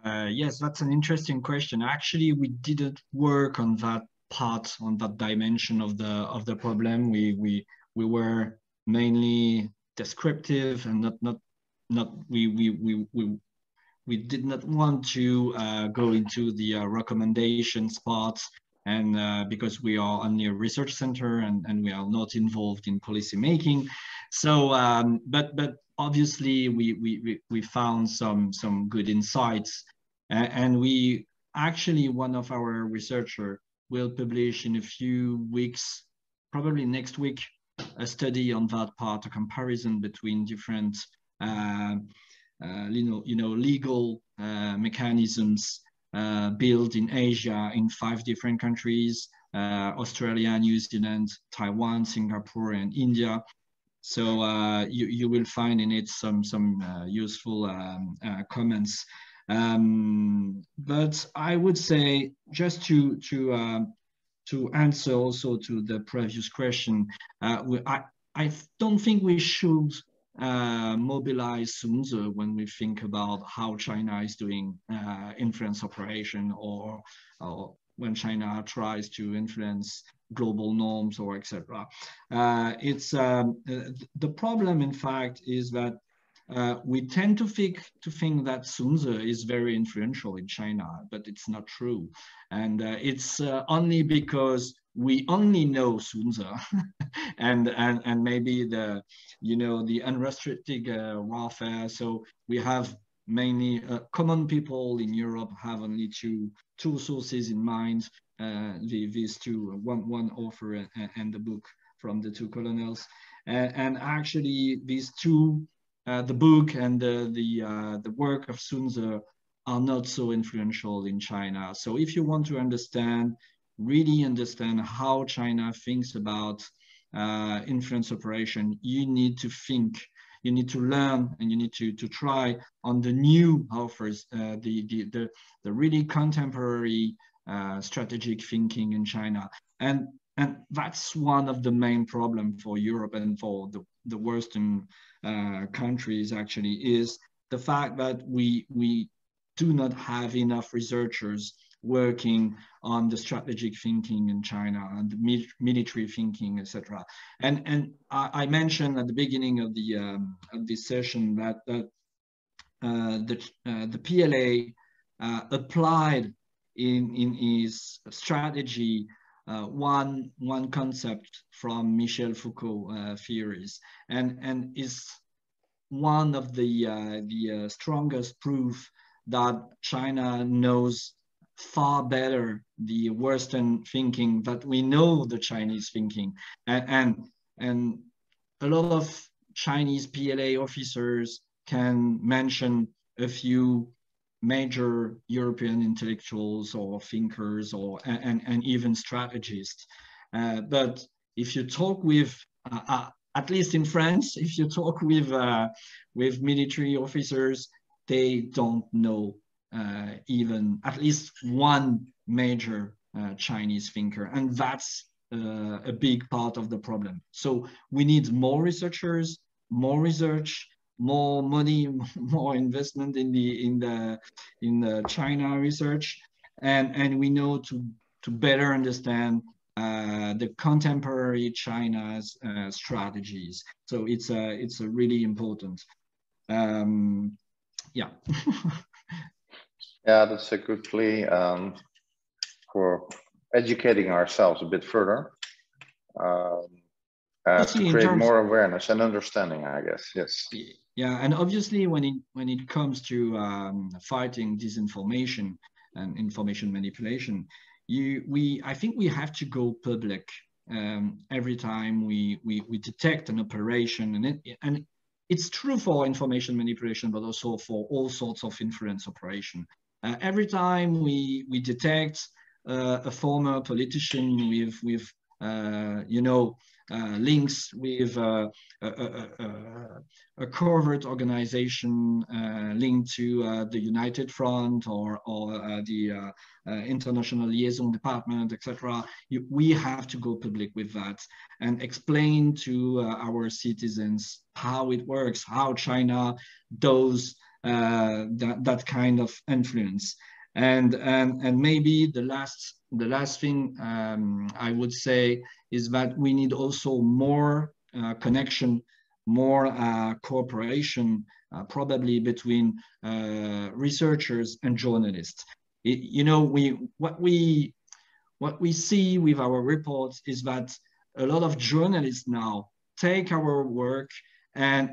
Yes, that's an interesting question. Actually, we didn't work on that part, on that dimension of the problem. We were mainly descriptive and we did not want to go into the recommendations part, and because we are only a research center and we are not involved in policy making. So, but obviously we found some good insights, and we actually, one of our researchers will publish in a few weeks, probably next week, a study on that part, a comparison between different legal mechanisms built in Asia in 5 different countries, Australia, New Zealand, Taiwan, Singapore, and India. So you will find in it some useful comments. But I would say, just to answer also to the previous question, I don't think we should mobilize Sun Tzu when we think about how China is doing influence operation, or when China tries to influence global norms, or etc. It's the problem, in fact, is that we tend to think that Sun Tzu is very influential in China, but it's not true. And it's only because we only know Sun Tzu and maybe the unrestricted warfare. So we have mainly common people in Europe have only two sources in mind, these two, one author and the book from the 2 colonels. And actually these two, the book and the work of Sun Tzu, are not so influential in China. So if you want to really understand how China thinks about influence operation, you need to think, you need to learn, and you need to try on the new authors, the really contemporary strategic thinking in China. And that's one of the main problems for Europe and for the Western countries actually, is the fact that we do not have enough researchers working on the strategic thinking in China and the military thinking, etc. And I mentioned at the beginning of this session that the PLA applied in his strategy one concept from Michel Foucault theories, and is one of the strongest proof that China knows far better the Western thinking that we know the Chinese thinking, and a lot of Chinese PLA officers can mention a few major European intellectuals or thinkers and even strategists. But if you talk with, at least in France, if you talk with military officers, they don't know even at least one major Chinese thinker. And that's a big part of the problem. So we need more researchers, more research, more money, more investment in the China research, and we know to better understand the contemporary China's strategies. So it's a really important. Yeah. Yeah, that's a good plea for educating ourselves a bit further. To create more awareness and understanding, I guess. Yes. Yeah, and obviously when it comes to fighting disinformation and information manipulation, I think we have to go public every time we detect an operation, and it's true for information manipulation, but also for all sorts of influence operation. Every time we detect a former politician with links with a covert organization linked to the United Front or the International Liaison Department, etc. We have to go public with that and explain to our citizens how it works, how China does that kind of influence. And maybe the last thing I would say is that we need also more connection, more cooperation, probably between researchers and journalists. What we see with our reports is that a lot of journalists now take our work and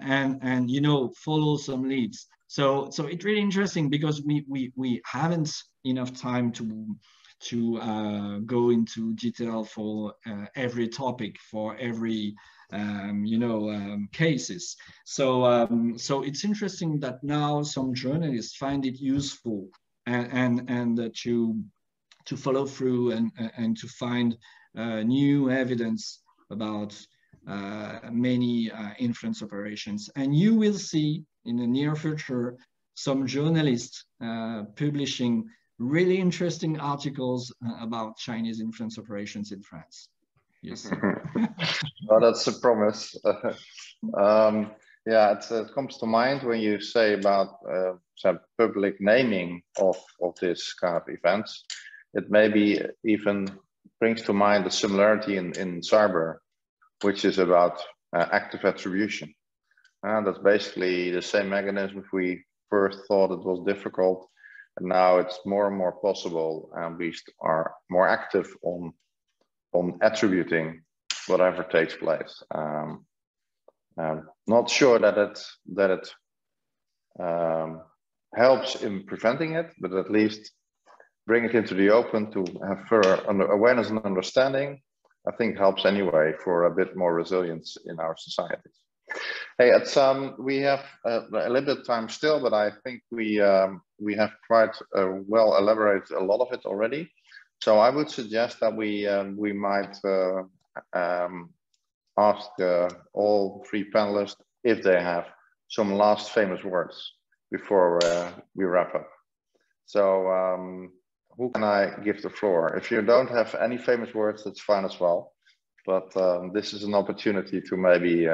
follow some leads. So it's really interesting because we haven't enough time to go into detail for every topic, for every cases. So it's interesting that now some journalists find it useful and to follow through and to find new evidence about many influence operations. And you will see in the near future some journalists publishing really interesting articles about Chinese influence operations in France. Yes. Well, that's a promise. Yeah, it comes to mind when you say about some public naming of this kind of events. It maybe even brings to mind the similarity in cyber, which is about active attribution. And that's basically the same mechanism. If we first thought it was difficult, and now it's more and more possible, and we are more active on attributing whatever takes place. Not sure that it helps in preventing it, but at least bring it into the open to have further awareness and understanding. I think helps anyway for a bit more resilience in our societies. Hey, it's we have a little bit of time still, but I think we have quite well elaborated a lot of it already. So I would suggest that we might ask all three panelists if they have some last famous words before we wrap up. So who can I give the floor? If you don't have any famous words, that's fine as well. but this is an opportunity to maybe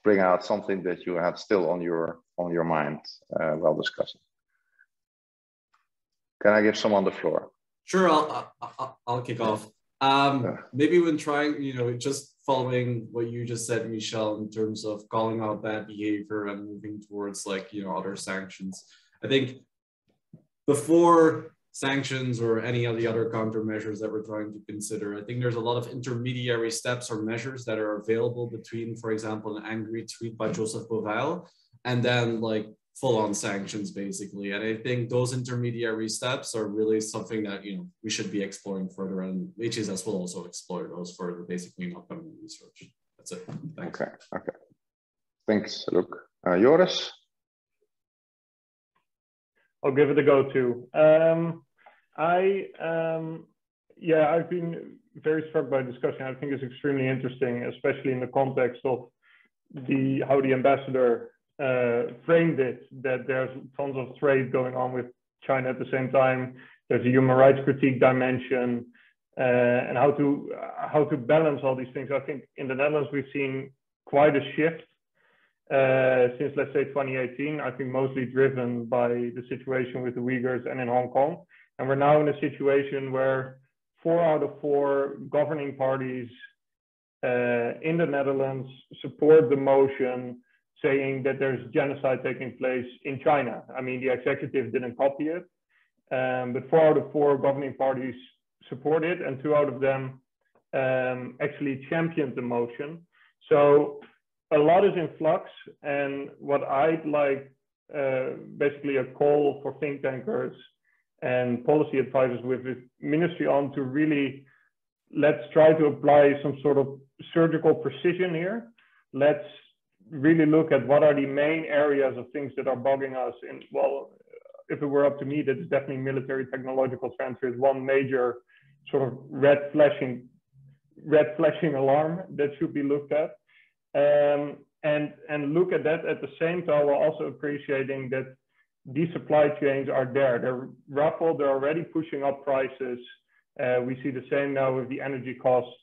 bring out something that you had still on your mind while discussing. Can I give someone the floor? Sure, I'll kick off. Maybe when trying, just following what you just said, Michel, in terms of calling out bad behavior and moving towards other sanctions. I think before sanctions or any of the other countermeasures that we're trying to consider, I think there's a lot of intermediary steps or measures that are available between, for example, an angry tweet by Joseph Bovell and then full-on sanctions, basically. And I think those intermediary steps are really something that we should be exploring further, and HCSS will also explore those further, basically in upcoming research. That's it. Thanks. Okay. Thanks, Luke. Joris? I'll give it a go too. I've been very struck by the discussion. I think it's extremely interesting, especially in the context of how the ambassador framed it, that there's tons of trade going on with China at the same time. There's a human rights critique dimension, and how to balance all these things. I think in the Netherlands we've seen quite a shift since, let's say, 2018. I think mostly driven by the situation with the Uyghurs and in Hong Kong. And we're now in a situation where 4 out of 4 governing parties in the Netherlands support the motion saying that there's genocide taking place in China. I mean, the executive didn't copy it, but 4 out of 4 governing parties support it, and 2 out of them actually championed the motion. So a lot is in flux, and what I'd like, basically a call for think tankers and policy advisors with the ministry on to really, let's try to apply some sort of surgical precision here. Let's really look at what are the main areas of things that are bugging us. And well, if it were up to me, that is definitely military technological transfer is one major sort of red flashing alarm that should be looked at. And look at that at the same time, while also appreciating that these supply chains are there. They're ruffled, they're already pushing up prices. We see the same now with the energy costs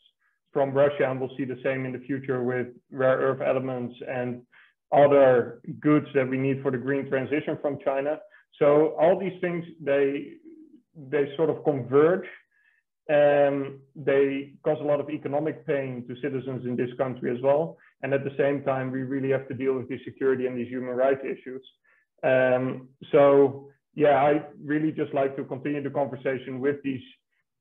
from Russia, and we'll see the same in the future with rare earth elements and other goods that we need for the green transition from China. So all these things, they sort of converge. They cause a lot of economic pain to citizens in this country as well. And at the same time, we really have to deal with the security and these human rights issues. So yeah, I really just like to continue the conversation with these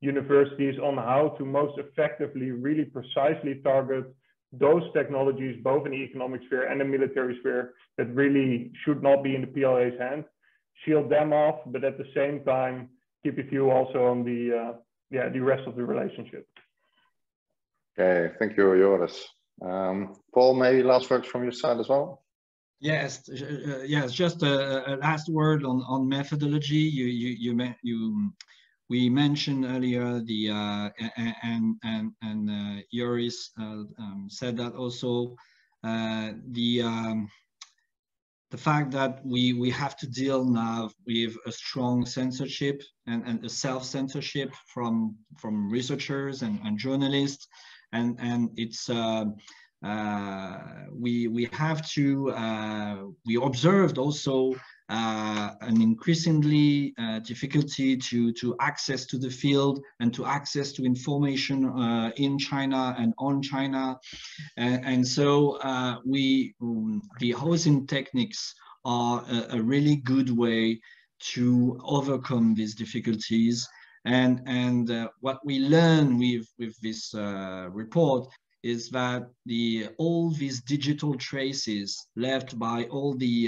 universities on how to most effectively, really precisely target those technologies, both in the economic sphere and the military sphere, that really should not be in the PLA's hand. Shield them off, but at the same time, keep a view also on the rest of the relationship. Okay, thank you, Joris. Paul, maybe last words from your side as well? Yes, just a last word on methodology. We mentioned earlier and Joris said that also, the fact that we have to deal now with a strong censorship and a self-censorship from researchers and journalists, and it's we observed also an increasingly difficulty to access to the field and to access to information in China and on China, and so the housing techniques are a really good way to overcome these difficulties, and what we learn with this report is that all these digital traces left by all the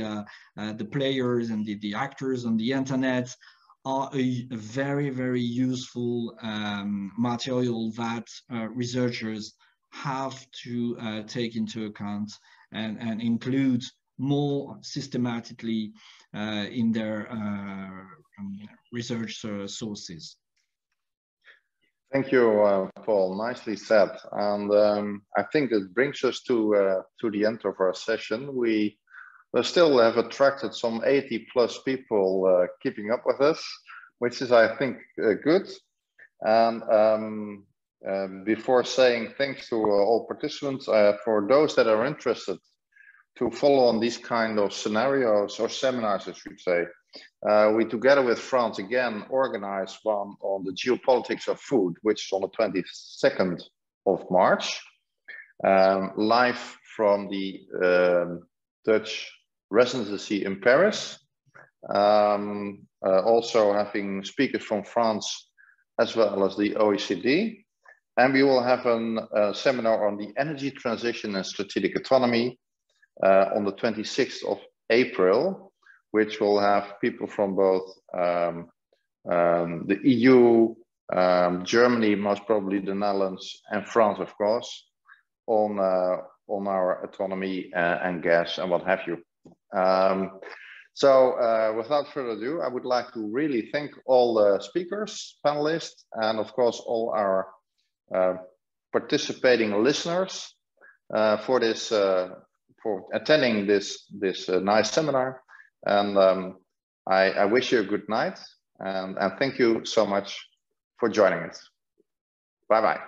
players and the actors on the internet are a very, very useful material that researchers have to take into account and include more systematically in their research sources. Thank you, Paul. Nicely said. And I think it brings us to the end of our session. We still have attracted some 80+ people keeping up with us, which is, I think, good. And before saying thanks to all participants, for those that are interested to follow on these kind of scenarios or seminars, I should say, we together with France again organized one on the geopolitics of food, which is on the 22nd of March, live from the Dutch residency in Paris. Also having speakers from France as well as the OECD. And we will have a seminar on the energy transition and strategic autonomy on the 26th of April, which will have people from both the EU, Germany, most probably the Netherlands, and France, of course, on our autonomy and gas and what have you. So without further ado, I would like to really thank all the speakers, panelists, and of course all our participating listeners for this for attending this nice seminar. And I wish you a good night, and thank you so much for joining us. Bye bye.